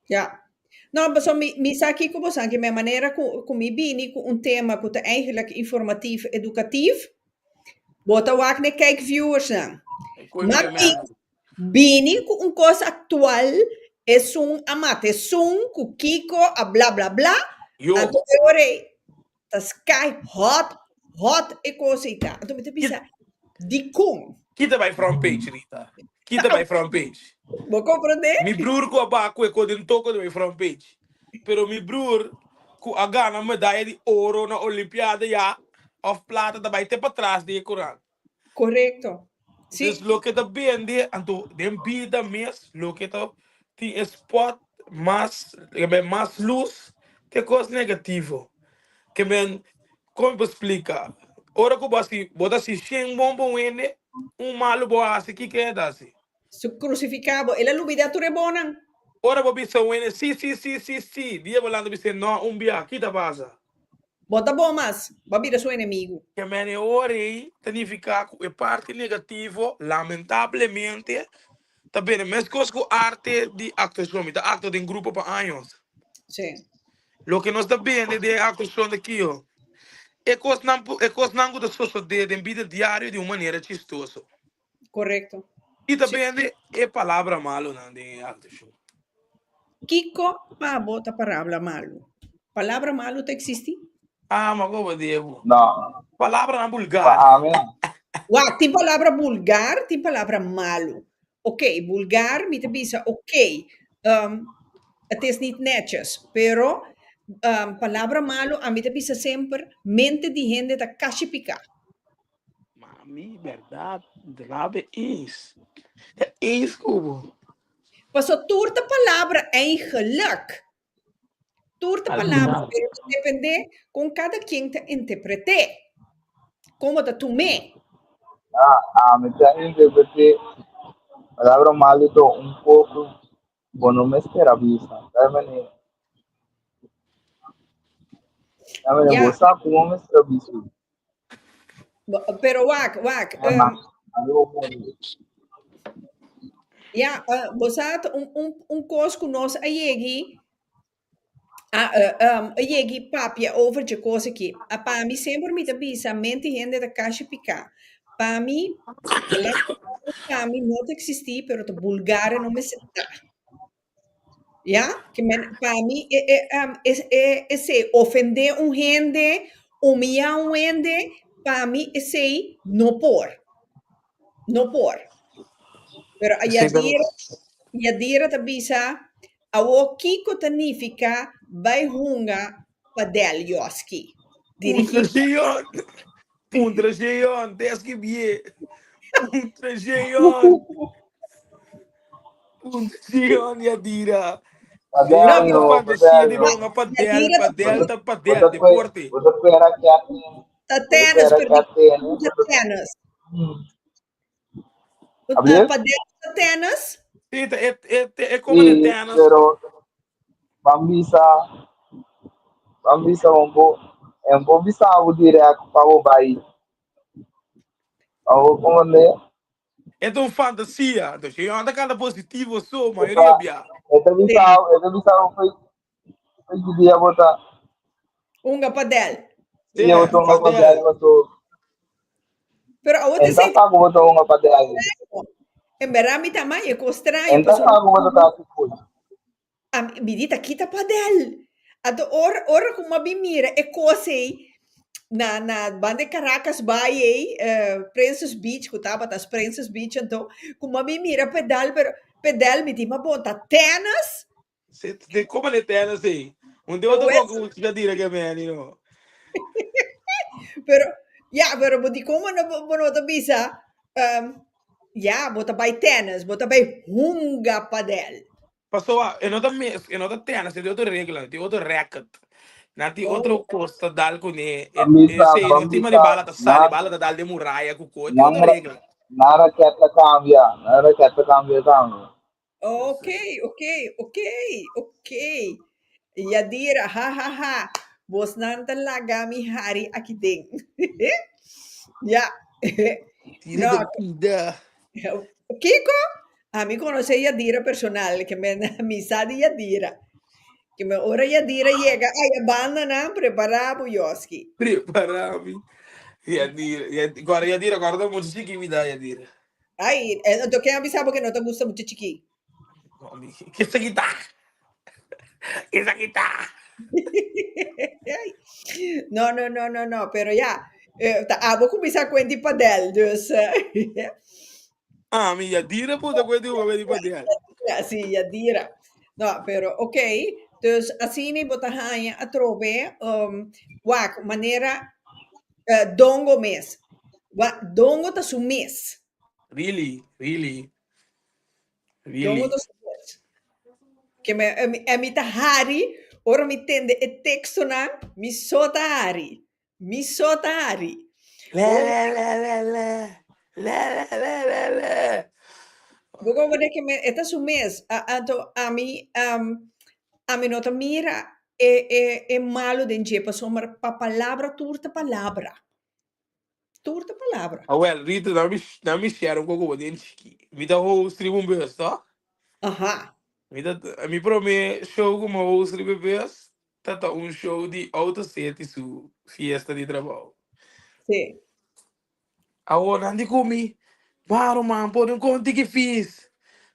ja. No, maar zo, mi sa Kiko Bostan che mijn maniera come bini con un tema che eigenlijk informatief, educatief, bota wak ne kijk viewers aan. Coi Maar me mesmo. bini com un cosa actual es un amate, es un ku Kiko a bla bla bla, Yo. anto ore ta sky hot e cosita. Anto mi te pisa di cum. Kita by front page, Rita. Kita by front page. Vou compreender? Mi broer ko ba ko din toko by front page. Pero mi broer ku aga na medalha de ouro na Olimpiada ya of plata da by te para trás de Coran. Correcto. Dus Sì, lo que tá bem de anto den vida mes lo que tá tem spot mais luz que coisa negativo. Que men como explica? Ora que basi bota si 100 bombo ene malo boa assim que é assim. su crucificado. E la lubida tu rebonan. Ora bobi so ene sim. Dia volando bise no bia aqui tá passa. Bota bomas. Babi da suo inimigo. Que men ora aí significa que é parte negativo, lamentavelmente. Também mas coisa com arte de actuação, da acto de grupo para anos. Sì, Lo que nós tá bem de actuação daqui, ó. É coisa não da sociedade em vida diária de uma maneira chistosa. corretto. E Sì. também é palavra malo não de actuação. Kiko, pa bota palavra malo. Palavra malo te existi? Ah, mas como devo? No, Palavra na vulgar. paamin. Wa, tem palavra vulgar, tem palavra malo. Ok, vulgar, mi te bisa, ok. Het is niet netjes, pero palavra malo, a mi te bisa sempre, mente di gente da cachipica. Mami, verdade, grave is. É isso, Cubo. Paso toerte palavra eigenlijk. Toerte Al palavra, final. pero depende con cada quien te interprete. Como te tome. Me tem que palabra malito un poco, bueno, me espera vista. Dame Ja, gozar como me espera vista. pero wak. Algo muy Ja, bosat un kos kunos a yegi papia over je cosa aqui. A pa mi sempre mi tabisa mente hende da caixa pica. para mim, para mim não existia, pero a Bulgária não me senta. Ja, que para mim é se ofender um gente, humilhar um gente, para mim é se não por, não por. Pero a Sim, pero Yadira ta bisa, a o kiko tanifica vai hunga padel Joski. um Dirigir trajeyon, um trajeyon, des que bien, um trajeyon, um trajeyon, Yadira. Sim, no, eu tô pero Padelho, fantasia de ma, padelho. bom, padel, Yadira padel, tá padel, Você foi, deporte. você foi era que atene, ta você foi tenis era per que atene, ta tenis. abrir? Padel ta tenis, Sim, é como de E, tenas. pero, bambisa, bambisa um bom bisavo direto para o Bahia. Ao comandante, É uma fantasia. Então, se anda cada positivo, sou, maioria, essa, bia. sim, essa bisavo foi que dia botar, unga padel. ia Sim, botar uma padel. padelho, mas Pero a outra então sei sabe botar uma padelho. em verdade mi tamanho é estranho, Então pessoal. sabe botar que foi. Mi dita kita padel. Ato ora como a mira é cosei na banda Caracas Bay, Princess Beach, que tava das Princess Beach, então, como a mira pedal me diz, mas bom, tá tenas, Como de tenas, sim. Um dia eu tô West, com já diria que é menino. pero, pero, di como não tá bisa, bota by tenas, bota by hunga padel. Passou, eu não tô tenas, tem outra regra, tem outro racket. Não tem Oh, outra costa dal com ele. Sei, não tem Bambisa, uma bala da sala, bala da dal de muralha, com o tem outra nara, regra. nara quer cambia. ok, ok, ok, ok. Yadira, ha, ha, ha. Bos nan talaga mi hari akiting. Ya. Tira No, da pida. Kiko, a mí conoce Yadira personal, que me amistad de Yadira. Que me ora Yadira llega, ay, abandona, preparado, Joski. Preparami. Agora, Yadira, agora muito chique me dá, Yadira. Ay, entonces, ¿qué avisaba porque no te gusta mucho chiqui? Que isso aqui tá? Que isso aqui tá? Ay, no, no, no, no, no, pero ya, vou começar a contar para dela, dus, Ah, mi Yadira, puta, coisa de uma vez de dela. sí, Yadira. No, pero ok, dus assim botahanha a trove, wak, maneira dongo mes. Dongo ta su mes. Really, really, Dongo ta really. su mes. Que me ta hari, ora mi tende e texto na mi sota hari. Mi sota hari. Lá, Vou lá, lá, lá, lá. Lá, lá, lá, lá, lá. vou ver que me eta su mes. A mim nota mira é malo de jepa somar pa palavra turta palavra. Turta palavra. Ah, well, Rita, não me share um pouco de chique. Me dá o stream um beijo, tá? Aham. Me promete show como o stream beijo. Tá um show de autosete su fiesta de trabalho. Sim. Agora, ande comigo. Claro, mano, pode um conti que fiz.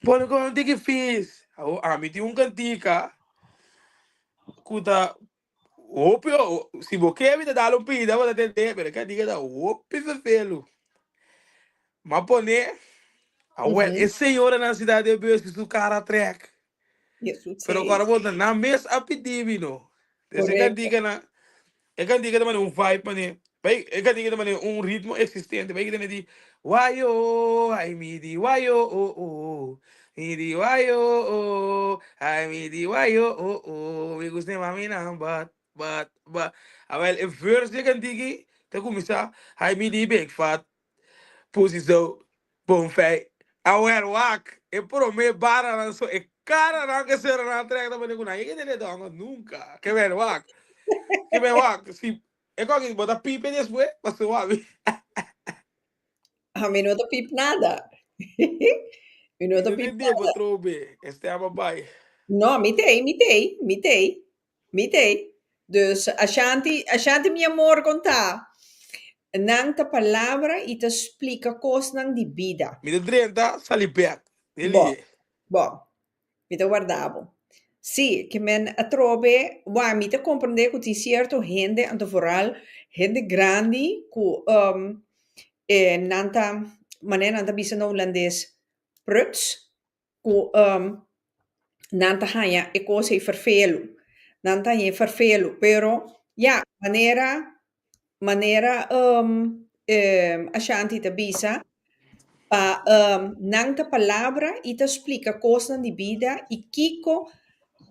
Pode um conti que fiz. Me tem um cantica. Kuta, opio, se você quer me dar um pida, vou atender, mas que diga da opio se felo. Mas pone, esse senhor na cidade de Beus que su cara trek. Isso Pero sei. agora vou na mes apetibino. Esse Correto. cantica na é cantiga também um vibe, mané. Vai, é cantiga também um ritmo existente. Vai que tem de wayo, ai me di wayo, oh oh. Me di wayo, oh, ai me di wayo, oh oh. Me gusta mami na but. Ah, well, e verse de cantiga, te começa, ai me di big fat, pussy so, bom fei. Ah, well, wak, e por me bara na so, e cara na que será na trek também com na, e que tem de donga nunca. Que ver, wak. Que me va, si é que botar pipa depois, mas eu abi. A mim não pip nada. Eu E não não pip entendi, nada. botou be. Este é a babai. Não, mitei. Dus Ashanti, mi amor, conta. nanta palavra e te explica coisas de vida. Me de 30, salipec. Bom, Ele. bom, me te guardavo. Sim, que men a trove, me te compreender que tem certo gente, anto vooral gente grande, que nanta, maneira nanta bisa no holandês, pruts, que nanta hanya e cosa vervelo. Nanta hanya vervelo, pero ja, maneira Ashanti te bisa, nanta palavra e te explica coisas de vida e kiko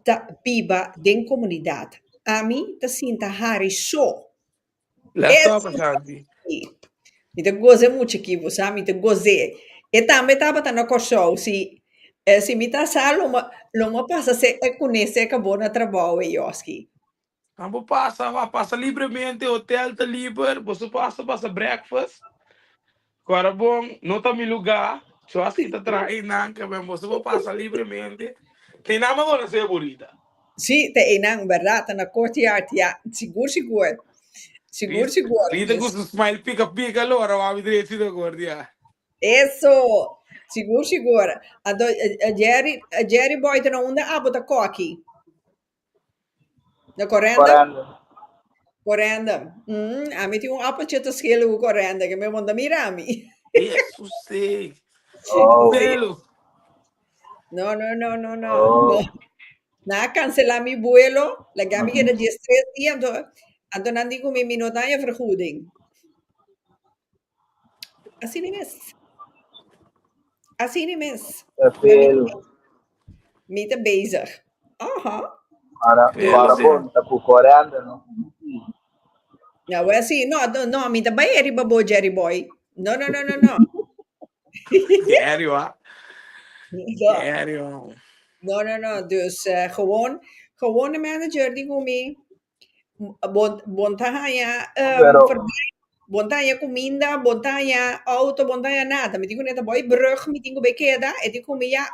ta biba den comunidade. A mim te sinta hari so. Let's talk, Esse Ashanti. me te goze muito aqui, você me te goze. E também estava na show, se me tá salo, uma passa se é conhecer que bom na trabalho e Joski. Ambo passa livremente, hotel tá livre, você passa breakfast. Agora bom, não tá me lugar, só as que tá traindo, que bem, você passa livremente. Tem nada agora ser bonita. Sim, te enang, verdade, na courtyard, ja, seguro. Seguro. Rita com o smile pica, lora, o homem direito de acordo, Isso, seguro. A Geri boy te não unda abo da coque. Na correnda? Correnda. A mim tem appeltje te schelen hoe correnda, que me manda mirami. Isso sei. Oh, Pelo. No. oh. Na cancelar mi vuelo, la gami que era 13 dias, ando não digo mi minutaglia vergoeding. Assim nem mes. Assim nem mes. Maar Perfeito. mi te bezig. Aha. Pelo, Para sim. bom, tá por coreano, não? Nou, assim, no, mi te vai eri babo Jerry boy. No. Sério, ah? No. Sério. No. Dus gewoon de manager die kom bontanya Pero, bontanya comida, bontanya auto, bontanya nada. Me digo net boy brug, me digo bekeda, en die kom ja,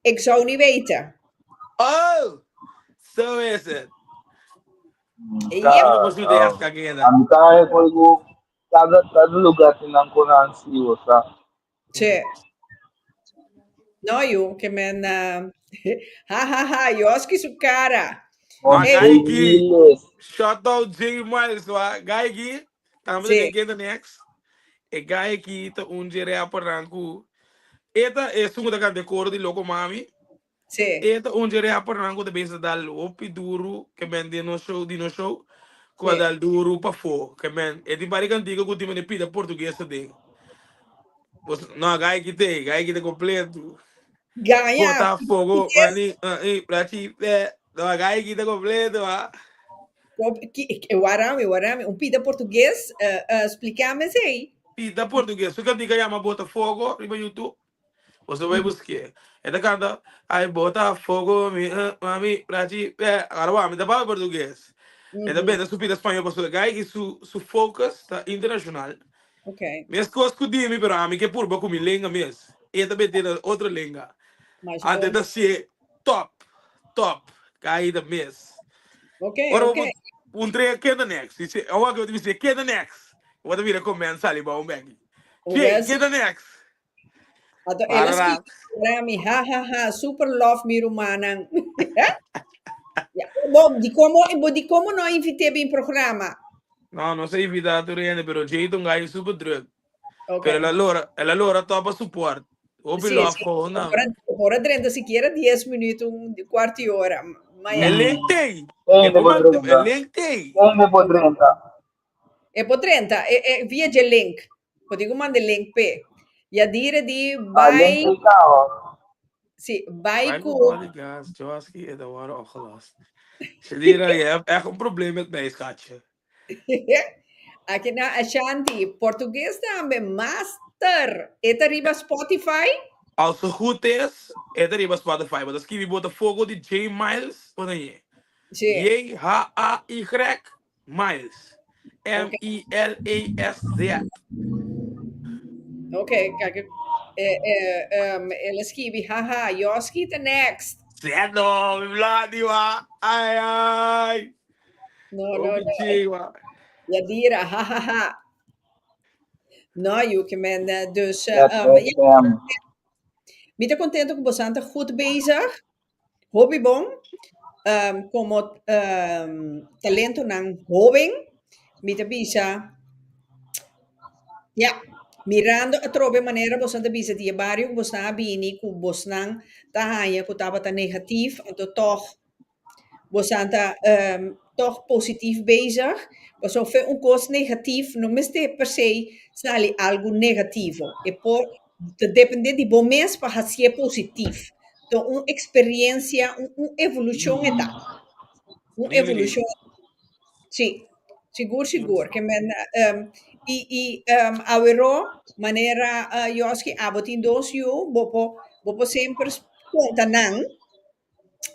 ik zou niet weten. Oh, so is it. Yep, Não consigo ter essa cagueira. ang kaya ko yung cada lugar tinang ko na ang siyo sa tje. Nou joh, que men ha, Joski su cara. Não, Hey, guy aqui, Monteviles. shout out Jay Miles, wa. Guy aqui, estamos sim, aqui no next. E guy aqui, tá jere a paranco. Eta é segunda cara de cor de loco mami. sim, Eta jere a paranco de base dal opi duro, que men de no show. Qua sim. dal duro pa fo, que men. E di pari cantigo que ti me pida português de. Não, guy que te completo. Ganha Botafogo, português, mani, pra ti, não, guy que te completo, ah. o pida português, explicar-me sei. Pida português, fica diga chama Botafogo, riba YouTube. Você vai buscar. É da canta, ai Botafogo, mami, pra ti, agora vamos, da para português. É da bem, da subida espanhol, para guy que su focus tá internacional. Ok, Mesmo coisas que dime, pero a mim que por baco mi língua mesmo. E também tem outra língua. mas Antes bom. de ser top, guy da mesmo. Ok, Ora, ok. trem que é the next. Eu vou dizer que é the next. Eu vou vir a começar ali para um bag. Well, Que é the next. ato elas que Para rami, ha, super love mi rumanang. Ja, bom, di como não invitei bem programa. não sei evitar tu rende, pero jeito um guy super drug. Ok, Pero ela lora topa support. Obi sim, love sim. for não. Ora dentro sequer 10 minutos, um quarto de hora. Mas É ja, lentei. É Ainda como po 30. é lentei. Ainda po 30. é por 30, via de link. Pode mandar link pe. Ja, dire di Além vai, de carro. sim, vai Vai com com, bodyguards, Joski é da hora opgelost. Ze leren, je hebt echt een probleem met mij, schatje. aqui na Ashanti, português também, master. Eta riba Spotify? Als het goed is, er is Spotify. Maar dan schrijf je Botafogo die J Miles. Wat dan je? Sim, Jhay Miles. ok. Milesz. Ok, ela escreve, haha, Joski the next. Zeno, Vladi, wa. Ai. No. Obi J, wa. Ja, dira, hahaha. No, you que men, dus That ja, FM. me te contento que você está goed bezig. Hobby bom. Como talento ng jovem, me te bisa, ja, mirando a trove maneira você te bisa die barrio que você bini, que você não tá aí, que estava tá negatief, então toch você está toch positief bezig. Mas of um coisa negativo, não mesmo per se sale algo negativo. E por depender de bom mês para ser positivo. Então, uma experiência, uma evolução é tá. Uma Really? evolução, sim. Seguro, seguro. Que men, avero maneira, Joski, abotin dos you, bopo sempre conta não.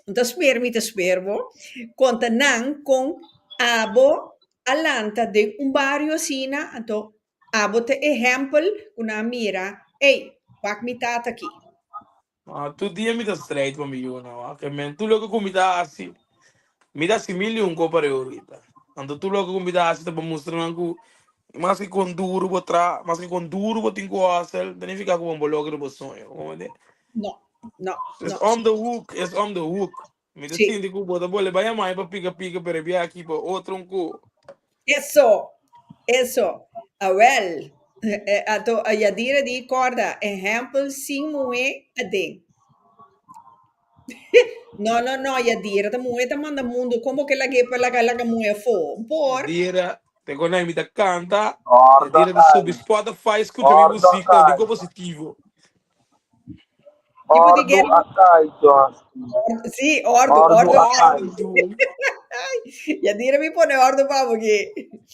Então, me te espero, conta não com abo alanta de um barrio assim, então, abo te exemplo, uma mira, ei, pak me tata aqui. Tu dia me dá straight para mim, não. Que men, tu logo como me dá assim, me dá similho um copo para eu ahorita. Então tu logo como me dá assim, para mostrar algo, mas que com duro botar, mas que com duro botar em coasel, daí fica com um bologo de sonho, como é? No, no, It's no, on the hook, it's on the hook. Me dá sim. sinto que bota bola, vai a mãe para pica, para vir aqui para outro um co. Eso, well, ato, a Yadira di corda, exemplo, sim, moe, adem. No, Yadira, ta moe, ta manda mundo, como que la que per la moe fo, por, Dira, te conai me da canta, e Ordo dira da sub Kai. Spotify, escuta minha Ordo música, Kai. digo positivo. tipo de Ordo Geri, Akai, Joski. sì, Ordo ordo, Akai. Ordo. Yadira mi pone ordo pa, porque,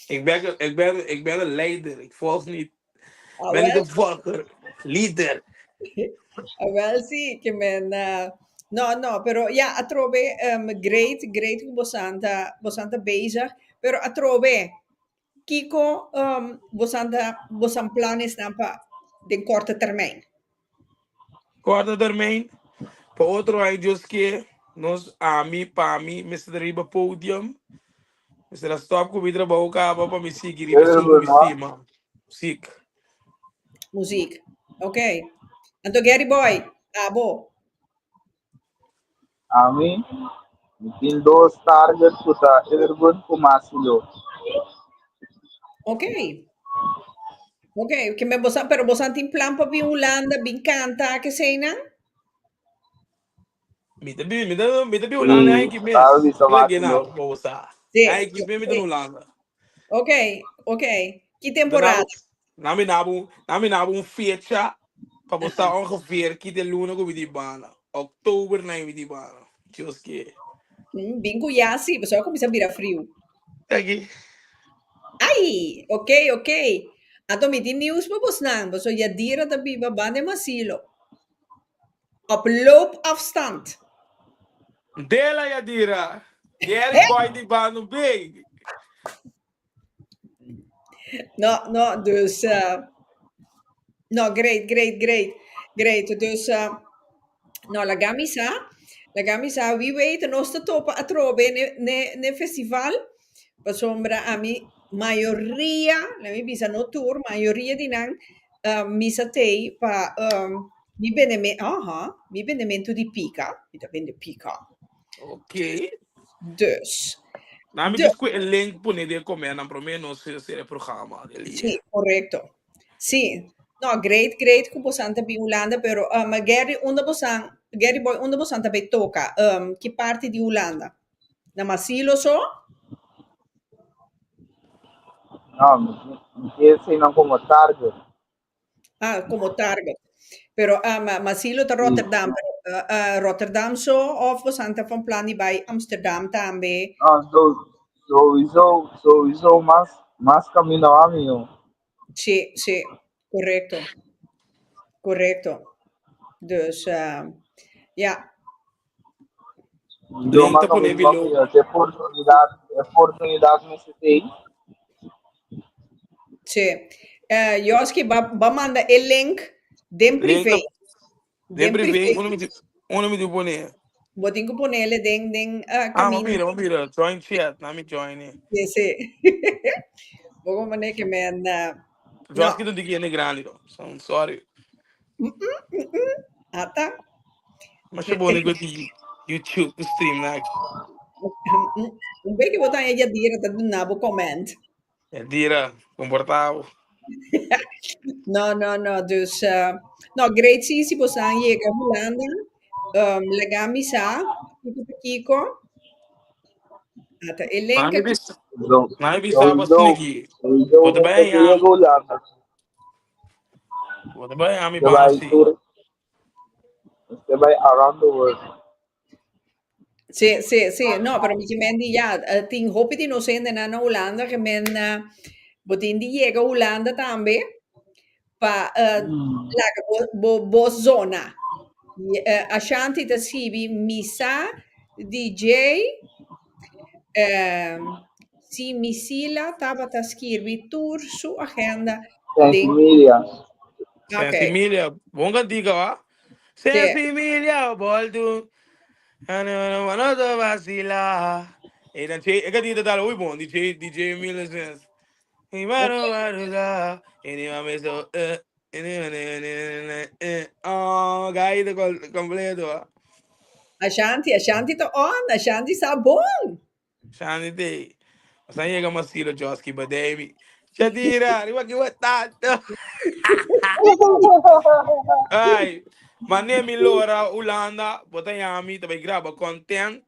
Ik ben een leider, ik volg niet. Ik ben niet well, een volger. Leader. well, sì, che men, no, però, ja, a trove, great, bosanta bezig, però a trove, Kiko, bosan planes nampa de korte termijn. Korte termijn. Voor outro aí, Joski, nós, a mim, para mim, me está arriba podium. Me está stop com o vidro para o cabo, para me seguir e me Very sumir good, me no? cima. Sick. Muziek. Oké. Anto Gary Boy, abo. Ami, in those targets puta, very good kumasilo. Oké. Oké, que me bosan, pero bosan tin plan pa bi Holanda, bin canta, que sei nan? Me te Si, Holanda, aí que sabe mês. sa Que lagi na, masilo. vou usar. Sì, Aí que me te sì. Holanda. Ok. Que Daarna, temporada? nami nabu fecha, para você ongeveer que de luna com die bana. Oktober na die bana. Joski. Bin kuyasi, so ako bisa bira frio. Aqui. Ai, ok. Anto mi tin news pa bos nan, so ya dira da bi babande masilo. Op loopafstand. Dela ya dira. Geri boy die bana big. No, dus no, great. Dus no, la gamisa, wie weet, nos te topa a trove ne festival, pa sombra a mi maioria, la mi bisa no tour, maioria di nang misa tei pa mi benemento di pica, mi da vende pica. Ok. Dus, Nami dus, just een link pune de comer na pro me no se programma dele. sì, corretto. Sì, no, great, kung posanta bi Holanda, pero Gary Boy, onda posanta be toca, che parte di Holanda? Na masilo so? No, mi say ng como target. Ah, como target. Pero masilo ta Si, Rotterdam, pero, Rotterdam so, of posanta van plani bij Amsterdam tambe. no, so mas camino amigo. Sì, corretto. Dus, ja, Yo Link mas te pune camino below. amigo. Que oportunidad me se tem. sì. Joski, ba manda il link den Link te privé. de Den privé, privé. uno me di pune. Botin ko ponele den Ah, cammino. mira, join chat, nami join. Sì. Bogo mane che men No. Joski não diga nem grande, não. So, I'm sorry. Ata. Mas é bom nem de YouTube stream, né? Um beetje wat aan je dieren dat doen na comment. É dira, comportável. No. Dus, no, great si po sang ye ka Holanda. Lagami sa, Kiko. Ata, elenca Nami que bis, Então, nami bisa pas então, niki. então Bota nunca bem, queria ami. golar, Bota bem, ami você vai bansi. tour, você vai around the world. Sì. No, però mi mendi ja, ting hopi di no sende na Holanda, que men, botin di ye ka Holanda tambe, pa, laga bo zona. Ashanti ta sibi misa, DJ, si misila tava ta scrivi tour su agenda Tem den. milhas. Ok, Sensimilha, bom que diga, ó. sì. Sensimilha, boldo. Ano to vacila. E dan che, e que dita tal, ui bom, DJ Miller Sense. E mano, mano, e ni mame so, oh, gaita completo, ó. Ashanti ta on, Ashanti sa bom. Shani day. Masan yega masilo Joski, but Davey. Shadira, riwa ki wat tato. Ai, mane mi lora Ulanda, botayami, tabai graba content,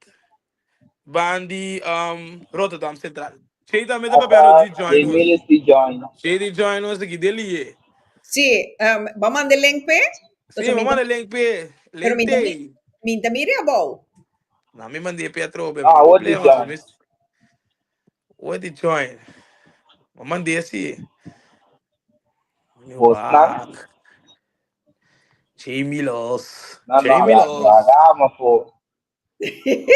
bandi Rotterdam Central. Cheita me tapa piano Até G join tem us. milhas de join. Cheita join us aqui dele. Sì, ba man de link pe? Sim, vamos mandar link pe, Pero link te. minta miri abo. Na me mandei Petro, be Ah, mani what de problema, so join? mis. What the join? Mandei assim. Meu Bosnan? back. Chemilos. Não, não, Chemilos. lagama po.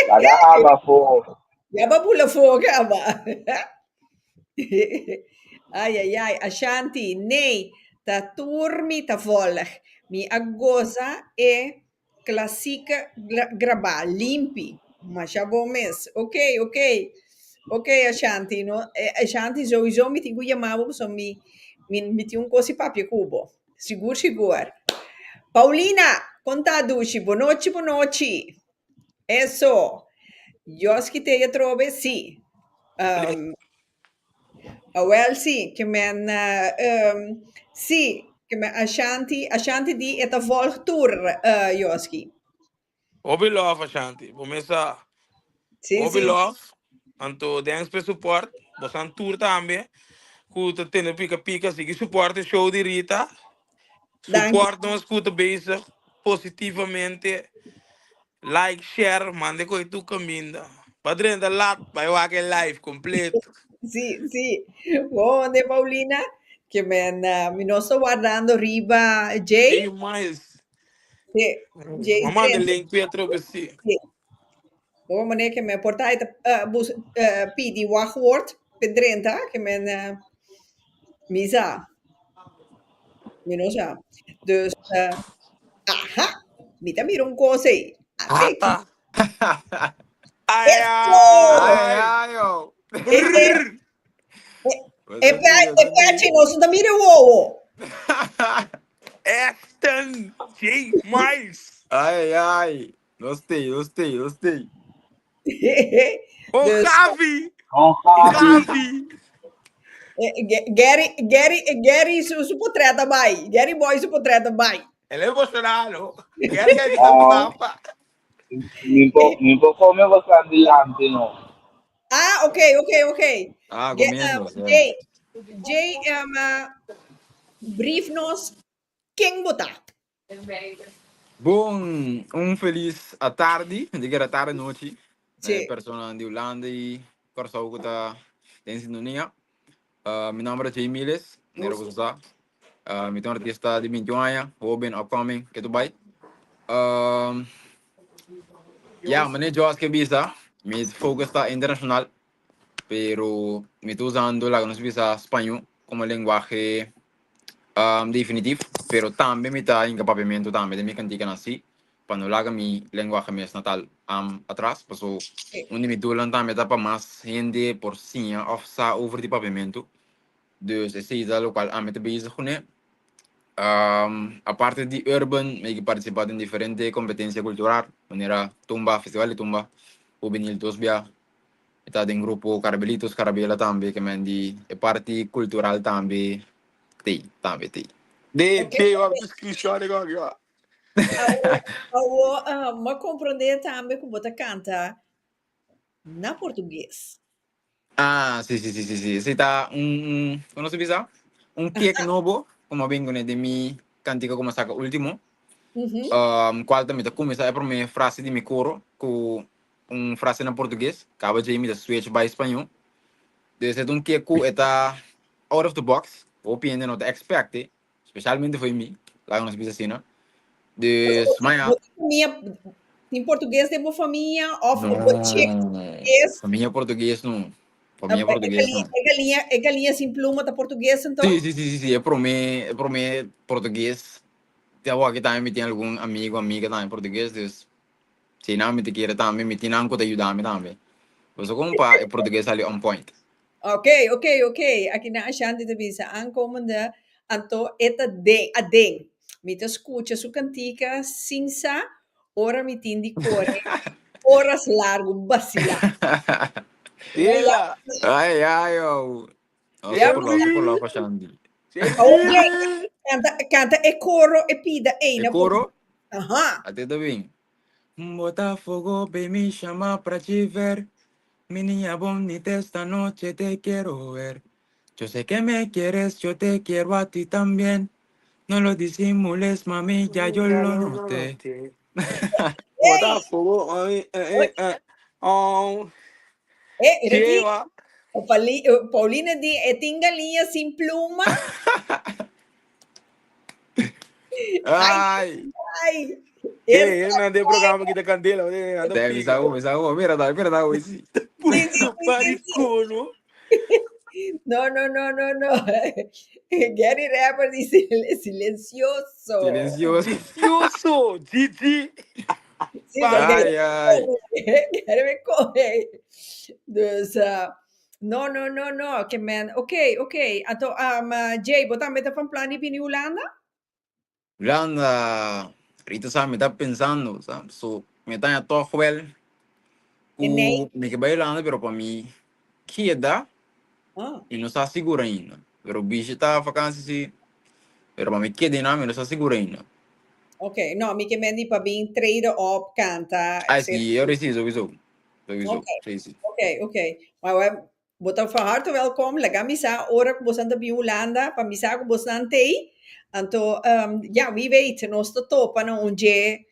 Lagama po. Ya ba pula foga ba? Ai, Ashanti, nee, ta turmi ta volg. Mi agoza e klassieke graba, limpi. Ma já bom mes. Ok, Ashanti, no? Ashanti sowieso met die goede mouwen, zo met die cosi papje cubo. Sigur. Paulina, conta duci, bonoci. Eso. Joski te je trove, sì. Um, well, sì, che men, sì, che men Ashanti di et a volg tour, Joski. Obi love, Ashanti. Começa. Obi Sì. love. Anto, thanks per support. Bosan tour também. Kuta tene pica, sigi support o show de Rita. Danke. Support nos kuta bezig. Positivamente. Like, share, mande coi tu caminda. Padre da lat, vai waken live completo. Sì. Buone, Paolina, che men, mi non sto guardando riba Jay. Sim, mas. Sì, Jay Mamãe de 30. link Pietro Bessi. Sì. Buone, meneer, che men portai pidi wachtwoord per 30, che men, misa. Minosa. Dus, aha, mita mirong kose. Ateki. Rata. Ai, Eso! Ai, ai. ai, ó. E, Brrr. e piace non sono da mire uovo. Ashton J. Miles. Ai, ai. Gostei. O Dus, Javi. Não sabe. Javi. Gary su potreta mai. Gary boy su potreta mai. Ele é emocionado. Quer que a gente Ah, tapa. me come você adiante, não. Ah, ok. Ah, comienzo. Jay, brief nos quem botar. Bom, feliz à tarde, diga à tarde noite, né? Sì, Persona de Holanda e Corsau que tá em sintonia. Meu nome é Jay Miles, nero que está. Meu nome é artista de 21 anos, open upcoming, que tu vai. Yeah, mané Joski bisa, mi focus está internacional, pero me estoy usando la que visa español como lenguaje definitivo, pero también me está encapamiento también de mi cantica así, cuando la mi lenguaje mes natal atrás, pasó sì. un mi dulan también está para más gente por sí, of sa over de papiamento, Dus is steeds dat lokaal aan met bezig kunnen. Aparte di urban, may participato in differente competenze culturali. Manera tumba, festival di tumba, juvenil tosbia. Ita din grupo Carabelitos Carabela tambe, que mendi e parti cultural tambe, tambe. De Ok. te wa descrição de agora. Ma compreender também que você canta na português. Ah, sí. Ese está ¿cómo se dice? Un cake novo, como vengo de mi cantico como saca último. Qual também tá começar é para minha frase de mi coro, com frase na português, acaba de me switch para espanhol. Dus het un cake está out of the box, opinião não te expecte, especialmente foi mim, lá nos piscina. Dus, mas ja. Em português tem uma família of No, português. família português não. Família português não. É galinha sem pluma da português então? Sí, es por mí portugués. Te hago aquí también me tiene algún amigo, amiga también portugués, entonces, si nada me te quiere también, me tiene algo te ayudarme también. Pues como pa, el portugués sale on point. Ok. Aqui na Ashanti de Visa, aankomende, anto eta a ding. Me te escucha su cantica, sinsa, ora me tindi core, horas largo, vacila. Tela. Ay, yo. No sé por la fachandi. Ok, canta e coro e pida e El na coro, Ajá. a ti también. Botafogo, ve me llama para te ver. Mi niña bonita, esta noche te quiero ver. Yo sé que me quieres, yo te quiero a ti también. No lo disimules, mami, ya yo lo noté. Ei, Botafogo, aqui, Cheva. o Paulina di e tingalinha sem pluma. Ai, Ay, ai. Ele não tem programa aqui da Candela, ele anda me pica. saco, mira, güey, sí. Muito paricono. No. Gary Rapper dice silencioso. Silencioso. Vicioso, Gigi. Sí, Vai. Ay. Gary me coge. Dus, no, que man. Ok. Então, Jay, botar meta van plan in Holanda? Holanda, ahorita, ¿sabes? Me está pensando, ¿sabes? So, me está a todo jugar. Nee. Me que bailando, pero para mí, queda Ah, y no está seguro ainda. Pero o bicho está a vacancia, sí. Pero para mí, queda não, não está seguro ainda. ok. No, mi che mendi pa bin trade op canta. Ah, sim, eu preciso, sowieso. Sí. Ok. Maar we botan van harte welkom. Lega misa ora que bosan de Holanda, pa misa que bosan tei. Anto, ja, wie weet, nos te topa na onde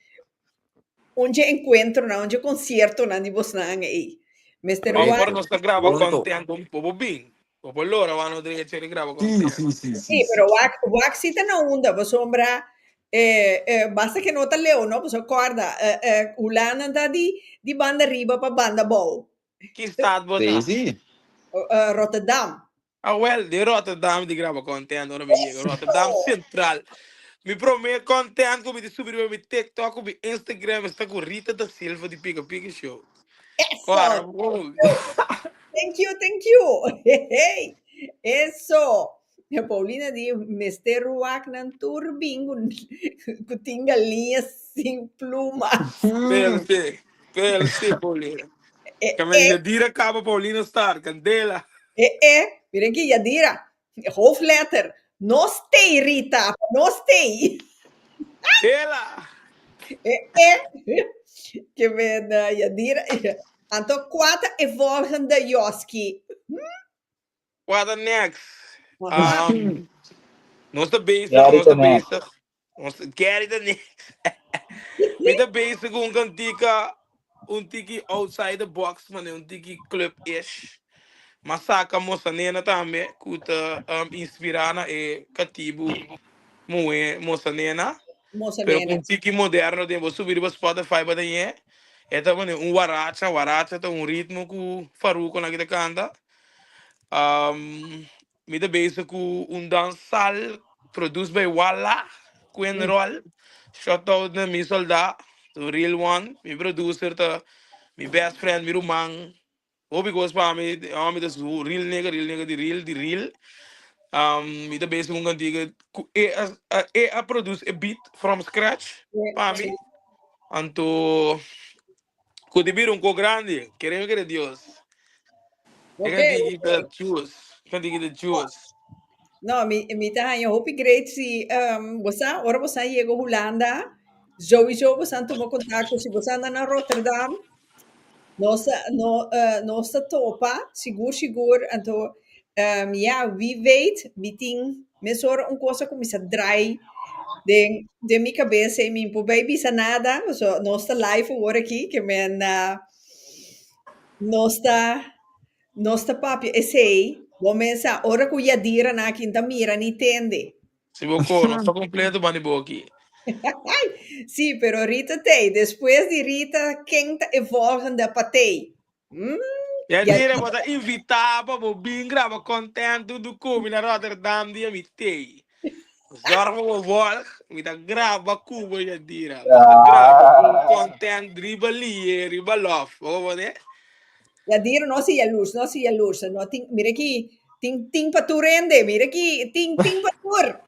encontro, na onde concerto na di bosan aí. Mr. Agora Juan, nós grava Pronto. conteúdo um pouco bem. Por loro, vamos ter que gravar Sí, conteúdo. sì, però Wax sita na onda, bo sombra, basta che nota leo, no? Bo so guarda, Holanda da di banda riba pa banda bow. Que estado você? Sí. Rotterdam. Ah, well, de Rotterdam de grava conteúdo, ora me chega. Rotterdam Central. Me prometo conteúdo que me subir no meu TikTok, no meu Instagram, está com Rita da Silva de Pica Pica Show. Claro, Eso. bom. Thank you. Hey, eso. A Paulina di Mr. Ruak nan turbingo que tinha linhas sem plumas. Pelse, Paulina. É, Que me dire cabo Paulina Star, Candela. miren que Yadira, hoofdletter, no stay Rita, no stay. Ela. Que men Yadira, anto kwata e volgende Joski. What next? Aha. Nós tá bezig, Geri nós tá também. bezig. Nós tá Geri da next. Me tá bezig com um tiki outside the box, mano, um tiki club-ish. Mas saca moça nena também, que tá inspirada e cativo moça nena. Moça Pero nena. com tiki moderno, devo subir para Spotify para daí. É também waracha, tá ritmo que Faruco na que canta. Me da bezig com dançal produzido by Walla, Queen Roll. Shout out na mi solda, the real one, mi producer ta, mi best friend, mi rumang. Obi goes pa mi, mi das real nigga, the real. Me também se um cantiga a produce a beat from scratch para mim. Anto kudibir um co grande, queremos que Deus. Eu Ok, cantiga ok. choose, cantiga choose. No, mi tahan yung hopi great si bosa ora bosa yego Holanda. Sowieso bosa tumo kontakto si bosa na Rotterdam. Nossa topa, sigur, anto ja, wie weet, meeting, mesora un cosa como se drai de mi cabeça e mi po baby sanada, so nossa life agora aqui, que men nossa papi, e sei, vou pensar, ora que ia dire na quinta mira ni tende. Se você não está completo, bani boki. Sim, pero Rita tem, depois de Rita, quem tá e volgende patei. Ja, Ja, dire wat invitado para bem grava content do come na Rotterdam dia mitei. Zorg voor volg, met een grava kubo ja dira. Mas een grava com Ah, content dribali ribalof. Wat né? ja dire não se ia luz, no ting, mira aqui, ting paturende, mira aqui, ting patur.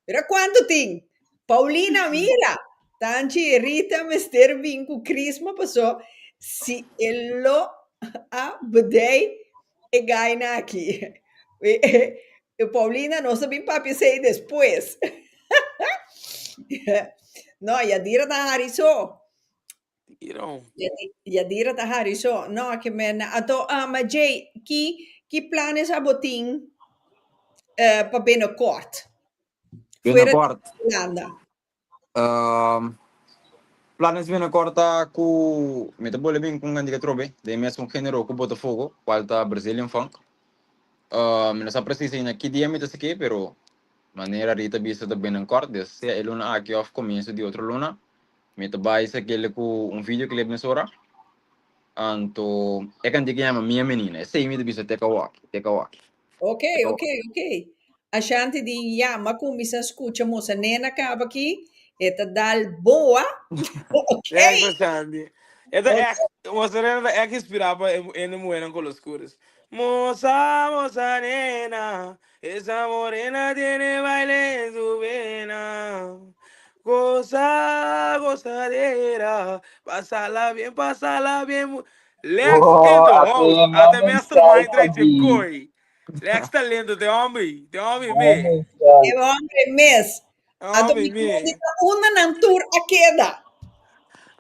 Mira quanto ting. Paulina, mira. Tanchi Rita Mester Vinco Crisma passou se elo a bedei e gaina aqui. E Paulina não sabia papi sei depois. No, ja dire da hariso. Irão. Ja dire da hariso. No, que men ato ma Jay, que planes a botin para binnenkort? Fuera de Binnenkort. Holanda. Planes binnenkort ku met de bolle bin kung hindi ka trobe. De mes kung genero ku Botafogo, qualta Brazilian funk. Não sa precisa na que dia me tá aqui, pero maneira rita vista da binnenkort, des se é luna aqui off começo de outro luna. Me tá baixo aquele ku vídeo que leva nessa hora. Anto é kan diga chama minha menina. Sei me vista take a walk, take a walk. Ok, Take a ok, walk. ok. A Shanti di ma kung misa escucha mo sa nena ka aqui, eta dal boa. Ok, É interessante. É da ok. ex, mostrando da ex inspirava em moeram com os curas. Moça, moça nena, essa morena tiene baile en su vena. Goza, gozadera, pasala bien. Lex in oh, the até house, até minha mastermind mensagem right de aqui. coi. Lex talento, de homem Minha me, mensagem. E hombre mes. Ato mi homem me. kumita una ng tour a queda.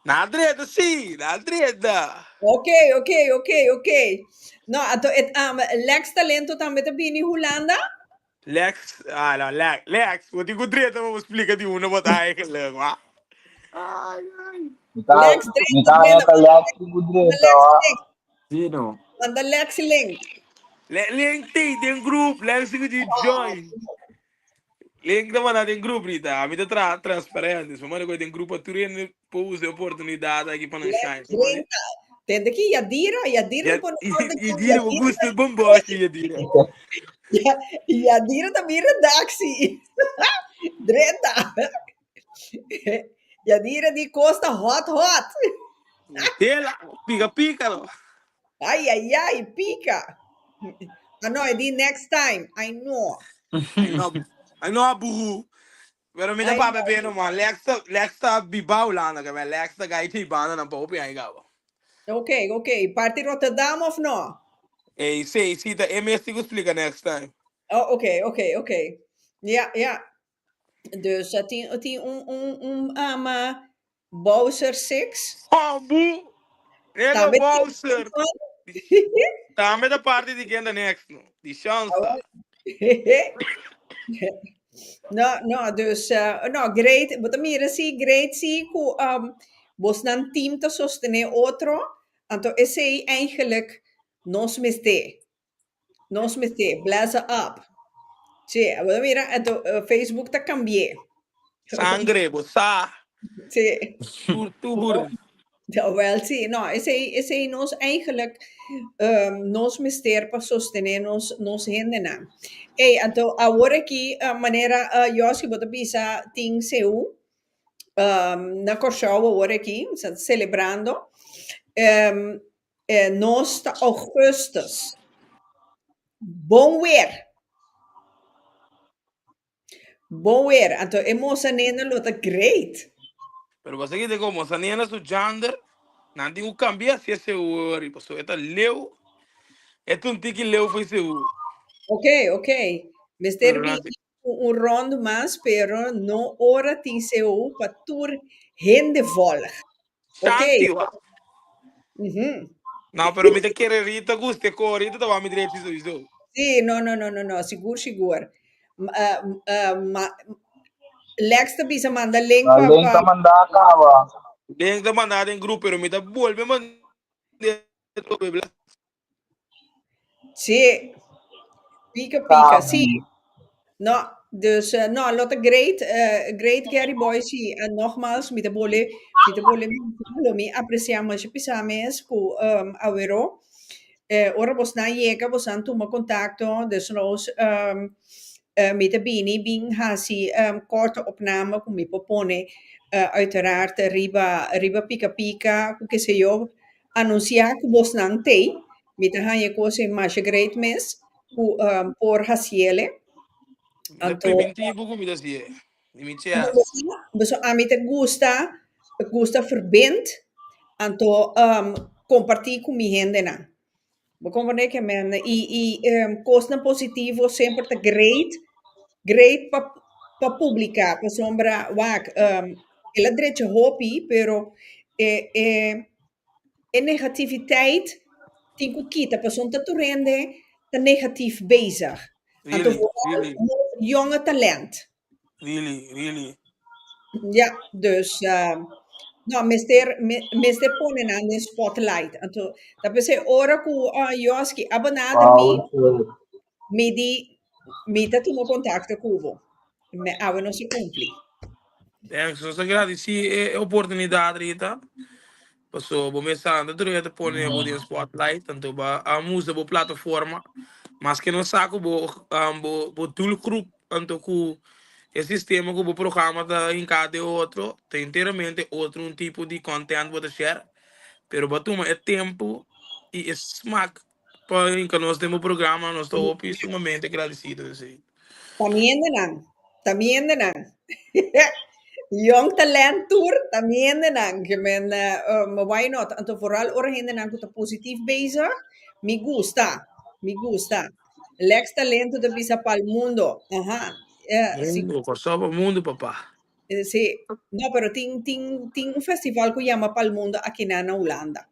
Na dreta, sim, na dreta. Ok, ok, ok, ok. No, ato Lex talento também tá bini Holanda. Lex, no, Lex, wat ik goed reden, maar we spreken die hoenen wat eigenlijk, wa? Ai, ai. Lex Mita dreta kaya dreta. kalyak si Manda Budreta Lex wa. link. Sino? Manda Lex link. Link tem grupo, Lex que de join. Link da mana tem grupo, Rita. A vida transparente. Se mano tem grupo, tu rende pose oportunidade aqui para não Lex shine. Se mano, dreta. Tende que Yadira já, não pode nada e que dire, o gosto de bomboche, e dire. Yadira também redaxi. Dreta. Yadira de Costa hot hot. Tela, pica, no. Ai, pica. Ah, no, é de next time. I know. Ai, não, burro. Pero me da I pa know. bebendo, man. Lex tá bibau lá, né, cara? Lex tá gaiti bana na popi aí, gabo. Ok, ok. Parte Rotterdam of no? Hey, see, the MS go explica next time. Oh, ok. Ja, ja. Dus die Bowser 6. Oh, bu! Nego Também Bowser! Tama da parte di quem da next, no? Di chance. tem. No, dus no, great. But mira, sí, great, sí, vos dan team te sostener otro. Então, esse aí, eigenlijk, nos miste, blaze up. Sí, but mira, então, Facebook te cambié. Sangre, bossa. Sí. Tur. Ja, wel, sí, no, esse aí nos eigenlijk nos mister para sostener nos hende. Hey, então, agora aqui, a maneira, Joski, bota bisa, ting seu, na Corchau, agora aqui, celebrando, nos Augustus. Bom weer. Bom weer. Então, emoção nena lota great. Pero você que tem como, essa nena su gender, não tem o cambiar se esse ori, pois é leu, é um tiki leu foi seu. Ok, ok. Pero Mister não B, tem rondo mais, pero no hora tem seu para tur hende volg. Ok? chance, wa. Uhum. Não, pero me te querer rita, guste corrida, tu vai me direito isso. Sim, não, não, não, não, não. Seguro, seguro. Lex bisa manda link Galing ka pa mandakawa. Bem da mandada em grupo, pero me dá bol, me manda. sim, pica, pica. Sim, Sabi. no, dus no, Lotte great, great Gary Boy, sim. En nogmaals, met de bole, me apreciamos je pisames ku awero. Ora vos na llega, vos han toma contacto, dus nos met de bini, bing hasi korte opname, ku mi popone, uiteraard riba pica pica, ku que se yo, anunciar ku vos nang te, met de hanje ko se masje great miss, ku por hasiele. De Anto, primitivo comida assim, e me chas. dus a mí te gusta verbindt, anto compartir con mi gente na. Vou compreender que men costa positivo sempre te great pa publicar, pa sombra wak ela drecha hopi, pero negativiteit tem que kita, pa som te rende te negatief bezig. Anto Really, vooral really, jonge talent. really. Ja, dus no, mister ponen aan de spotlight. Anto, dat is ora ku Joski abonader mi, Wow, sir. mi dat tumo contacto kuvo. Me ave no se cumpli. Thanks, so agradeci a oportunidade, Rita. Passou, vou começar a direto pôr em spotlight, tanto a música, a plataforma, mas que não saco, vou doelgroep, tanto que o sistema, que o programa da em cada outro, tem inteiramente outro um tipo de conteúdo para share, pero batuma é tempo e é smack para que nós temos o programa, nós estou sumamente agradecido, assim. También de nan. Jong talent tour, también de nan. Que men, why not? Anto vooral ora hinde nan kuta positief bezig. Mi gusta. Lex talento de bisa pal mundo. Ajá. Si Mundo, por só o mundo, papá. Sí, no, pero ting un festival que llama Pal Mundo aquí na Holanda.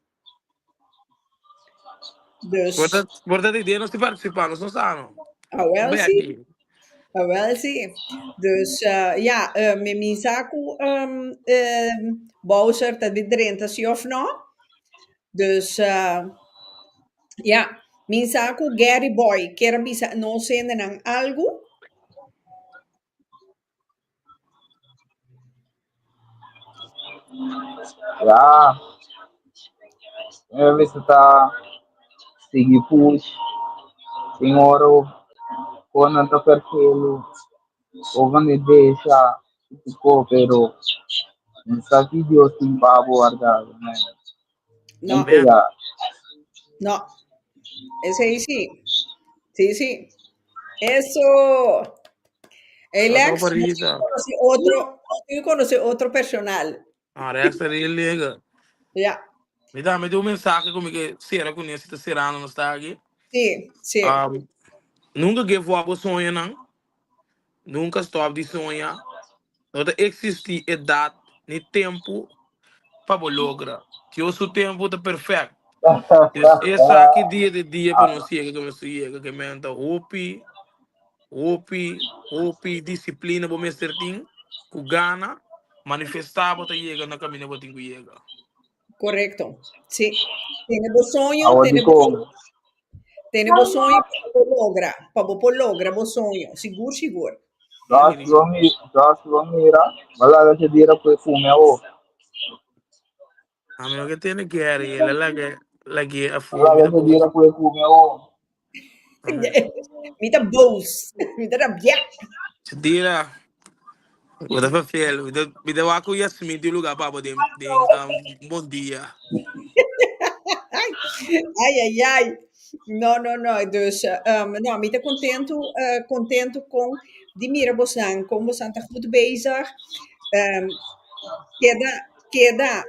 Dus, Portanto, ideia nós te participamos, não sabe? wel Bem zie, aqui. wel zie. Dus, ja, mi zaku Bowser, dat we drenta si of no. Dus, ja, mi zaku Gary Boy, kera bisa no sende ng algo. Yeah. Ngayon sa sige push. Siguro, kung ano perfilo, o ganidesha, ko, pero sa video, simpa guardado. No, Mente Bem, ya. no, ese ahí sí. Sí, sí. Eso. El só só ex, para Rita. yo conocí otro personal. A resta ele liga. Ya, Me deu mensagem comigo que será que conhece tá serano não está aqui. sí, sí, Um, nunca give up o sonho não. Nunca stop de sonhar. Não existe idade nem tempo para lograr. Que o seu tempo tá perfeito. Essa aqui dia de dia para nós chega que nós chega que menta hopi, disciplina para mestre ting, ku gana, manifestar para chega na caminho para ting ku chega. correcto. Sí. Tiene vos sueño, Awal di ko, tiene vos sueño para vos logra vos sueño. Seguro, seguro. Really, Josh Romira, wala ka siya dira po fume ako. a mí lo que tiene Geri, él es la que a Wala full, ka mira siya vos. dira po fume ako. Mita boss, mita rabia. Se tira, você foi fiel, me deu a cuia assim, de lugar para poder, bom dia. Ay, ay, ay. No. Dus, nou, ik ben contento com die Mirabosan. Como Santa tá goed bezig. Queda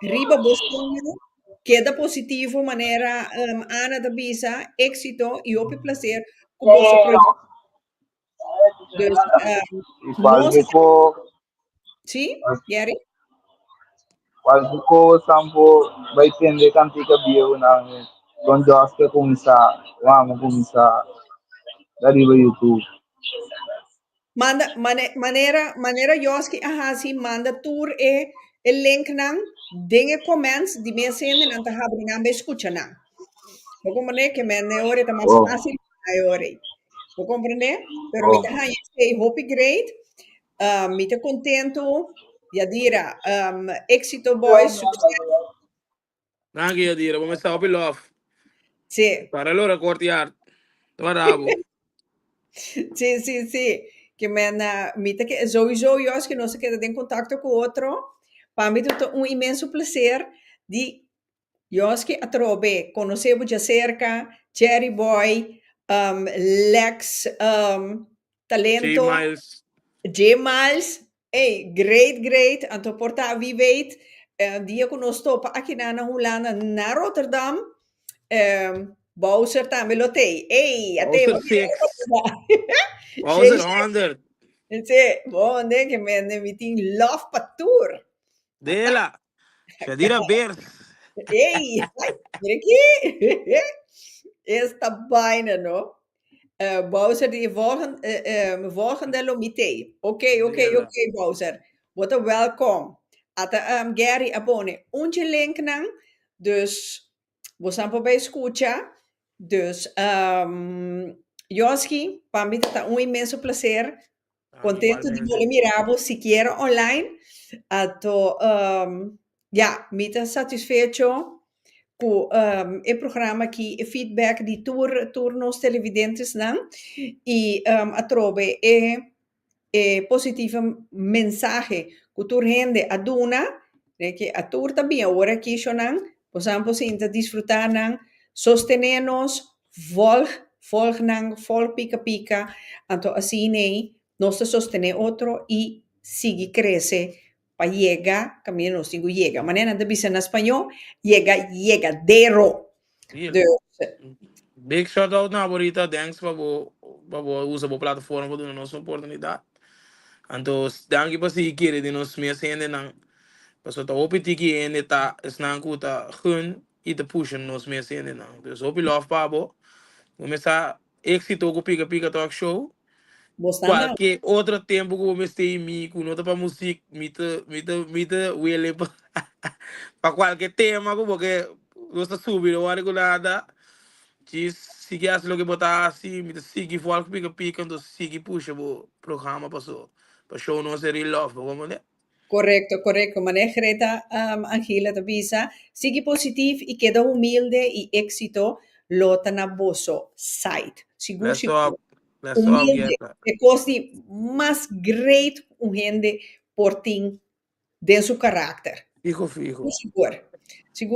riba Boston, queda positivo, maneira Ana da Bisa, éxito e o placer com o vosso projeto. Dus, E nós, sim, Geri? quase que sampo vai tender cantica bio na con Joski vamos começar dari ba YouTube. Maneira Joski, sim, manda tour e link nang, dinge comments, die mensen in en te hebben na escucha nang. Vou compreender que me ore está mais Oh, fácil a ore. Vou compreender? Pero me oh. está aí, hope great. Me está contento. Ya dira, éxito boy, sucesso. Nangi a dire, come sta op love. Sim, Para allora cortiar. Bravo. sim. Que me tá que sowieso, Jos, que nós queremos ter contato com outro. Para mim, é um imenso prazer de Joski a trobe, conhecemos de cerca, Cherry Boy, Lex, J talento, Miles. J Miles, hey, great, anto porta wie weet, dia que nós topa aqui na Holanda, na Rotterdam, Bowser também lotei, hey, até Bowser uma 6. cheio, Bowser 100. bom, né, que me tem love para tour, Dela. Shadira Bears. hey, ai, mira aqui, esta vaina, não? Bowser, die volgende lomite. Oké, Dela. Bowser. Wat een welkom. Ata Geri abone. Ontje link nang. Dus, we zijn bij escucha. Dus, Joski, para mim está um imenso prazer. Contento de Igualmente. vos mirarvos siquiera online. Ato, ja, me está satisfecho com o programa aqui, o feedback de turnos televidentes, não? E a trove positiva mensagem que tu rende a duna, né, que a tur também agora aqui não, possamos ainda desfrutar não, sostenernos, volg não, volg pica, então assim né, nós sostener outro e seguir crescer para llegar, caminho não sigo llega, maneira de dizer em espanhol, llegadero. Dela. Dus, Big shout out na Borita. Thanks para usar a plataforma para dar nossa oportunidade. Então, danke para si kere de nos meer sende nang. Pas wat hoop ik tiki en eta snang kuta gun i te pushen nos meer sende nang. Dus hoop je love pabo. Começar éxito com pica talk show. bostan na, Qualquer outro tempo que eu comecei me com nota para música, me ele para qualquer tema porque gosta subir o área com nada. Diz se que lo que botar assim, me sigue fora pica então sigue puxa o programa passou. Para show não ser love, como né? correcto, maneja Greta Angela de Visa, sigue positivo y queda humilde y éxito, lota na boso site. Seguro, Let's talk, humilde, get que coste más great un gente por ti de su carácter. Fico.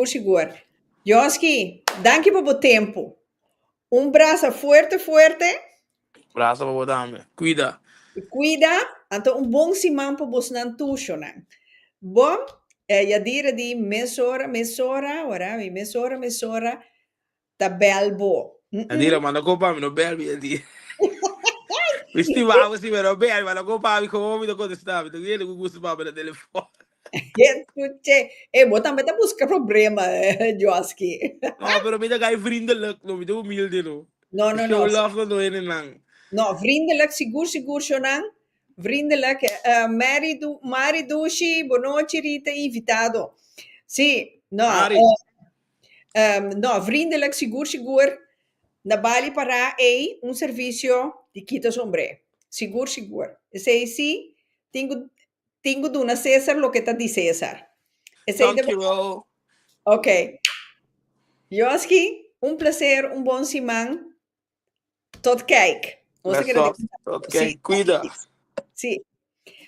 Seguro. Joski, danke por o tempo. Um braço fuerte. Braço para botar, cuida. Cuida, então um bom simão para você não tuxonar. Bom, já dire di mesora, ora, mesora, tá belbo. Adira, manda copa, me no belbi, adi. Mi stimavo, sì, però belbi, ma la copa, mi come mi contestava, mi viene con gusto para telefone. Escute, botar meta buscar problema, Joski. No, però mi da gai vriendelijk, no, mi da humilde, no. No, Mi show love, no, in lang. No, vriendelijk, seguro, Shonan. Vriendelijk, Maridushi, Bonoci, Rita, Invitado. Sì, no, Ari, no, vriendelijk, seguro. Na Bali para um serviço de quita sombre. Seguro. Esse aí sim, tenho dona César lo que tá de César. Esse aí thank you, bro. Ok. Joski, prazer, bom simão. Tot kijk. Let's talk. Okay, cuida. Sim.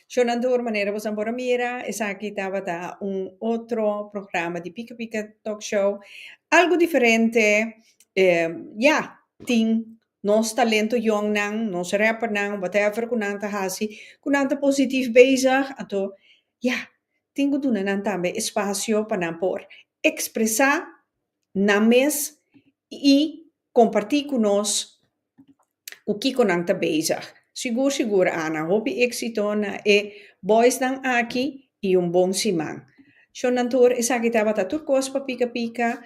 Shonandur, maneira você embora mira, essa aqui estava outro programa de Pica Talk Show, algo diferente, ja, ting nos talento jong nang, nos rapper nang, whatever kunang hasi, kunang positief bezig, ato, ja, ting doen nan tambe espacio para por expressar na mes e compartilhar conosco o que conang tá bezig. Sigur, sigur, Ana, hopi éxito na boys dan aqui e bom simang. Shonantur, isagita bata turcos pa pica pica,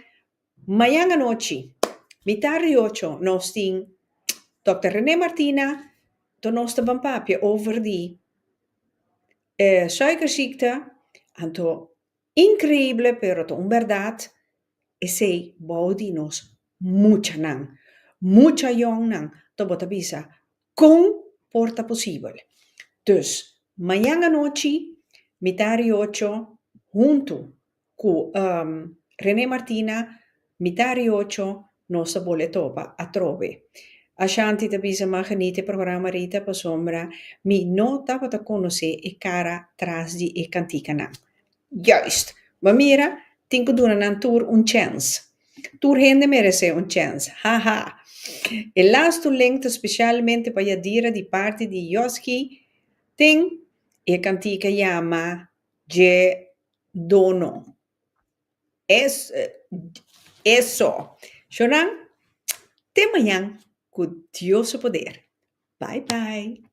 Mañana noche, mitad de 8, nos ting Dr. René Martina, to nos te papje over die suikerziekte, en to increíble, pero to verdad, e sei body nos mucha jong nang, to bota bisa, con porta posible. Dus, mañana noche, mitad de 8, junto con René Martina, mitad de 8, nostra boletopa a trove. Ashanti te bisa ma genite programma Rita per sombra, mi no tapa te conosce e cara tras di e cantica na. Juist, maar mira, tinko doen een tour un chance. Tour hende merece un chance, haha. E laatste lengte specialmente para dire di parte di Joski, ting e cantica llama Je Dono. Eso. Shonan, te mañana, con Dios su poder. Bye bye.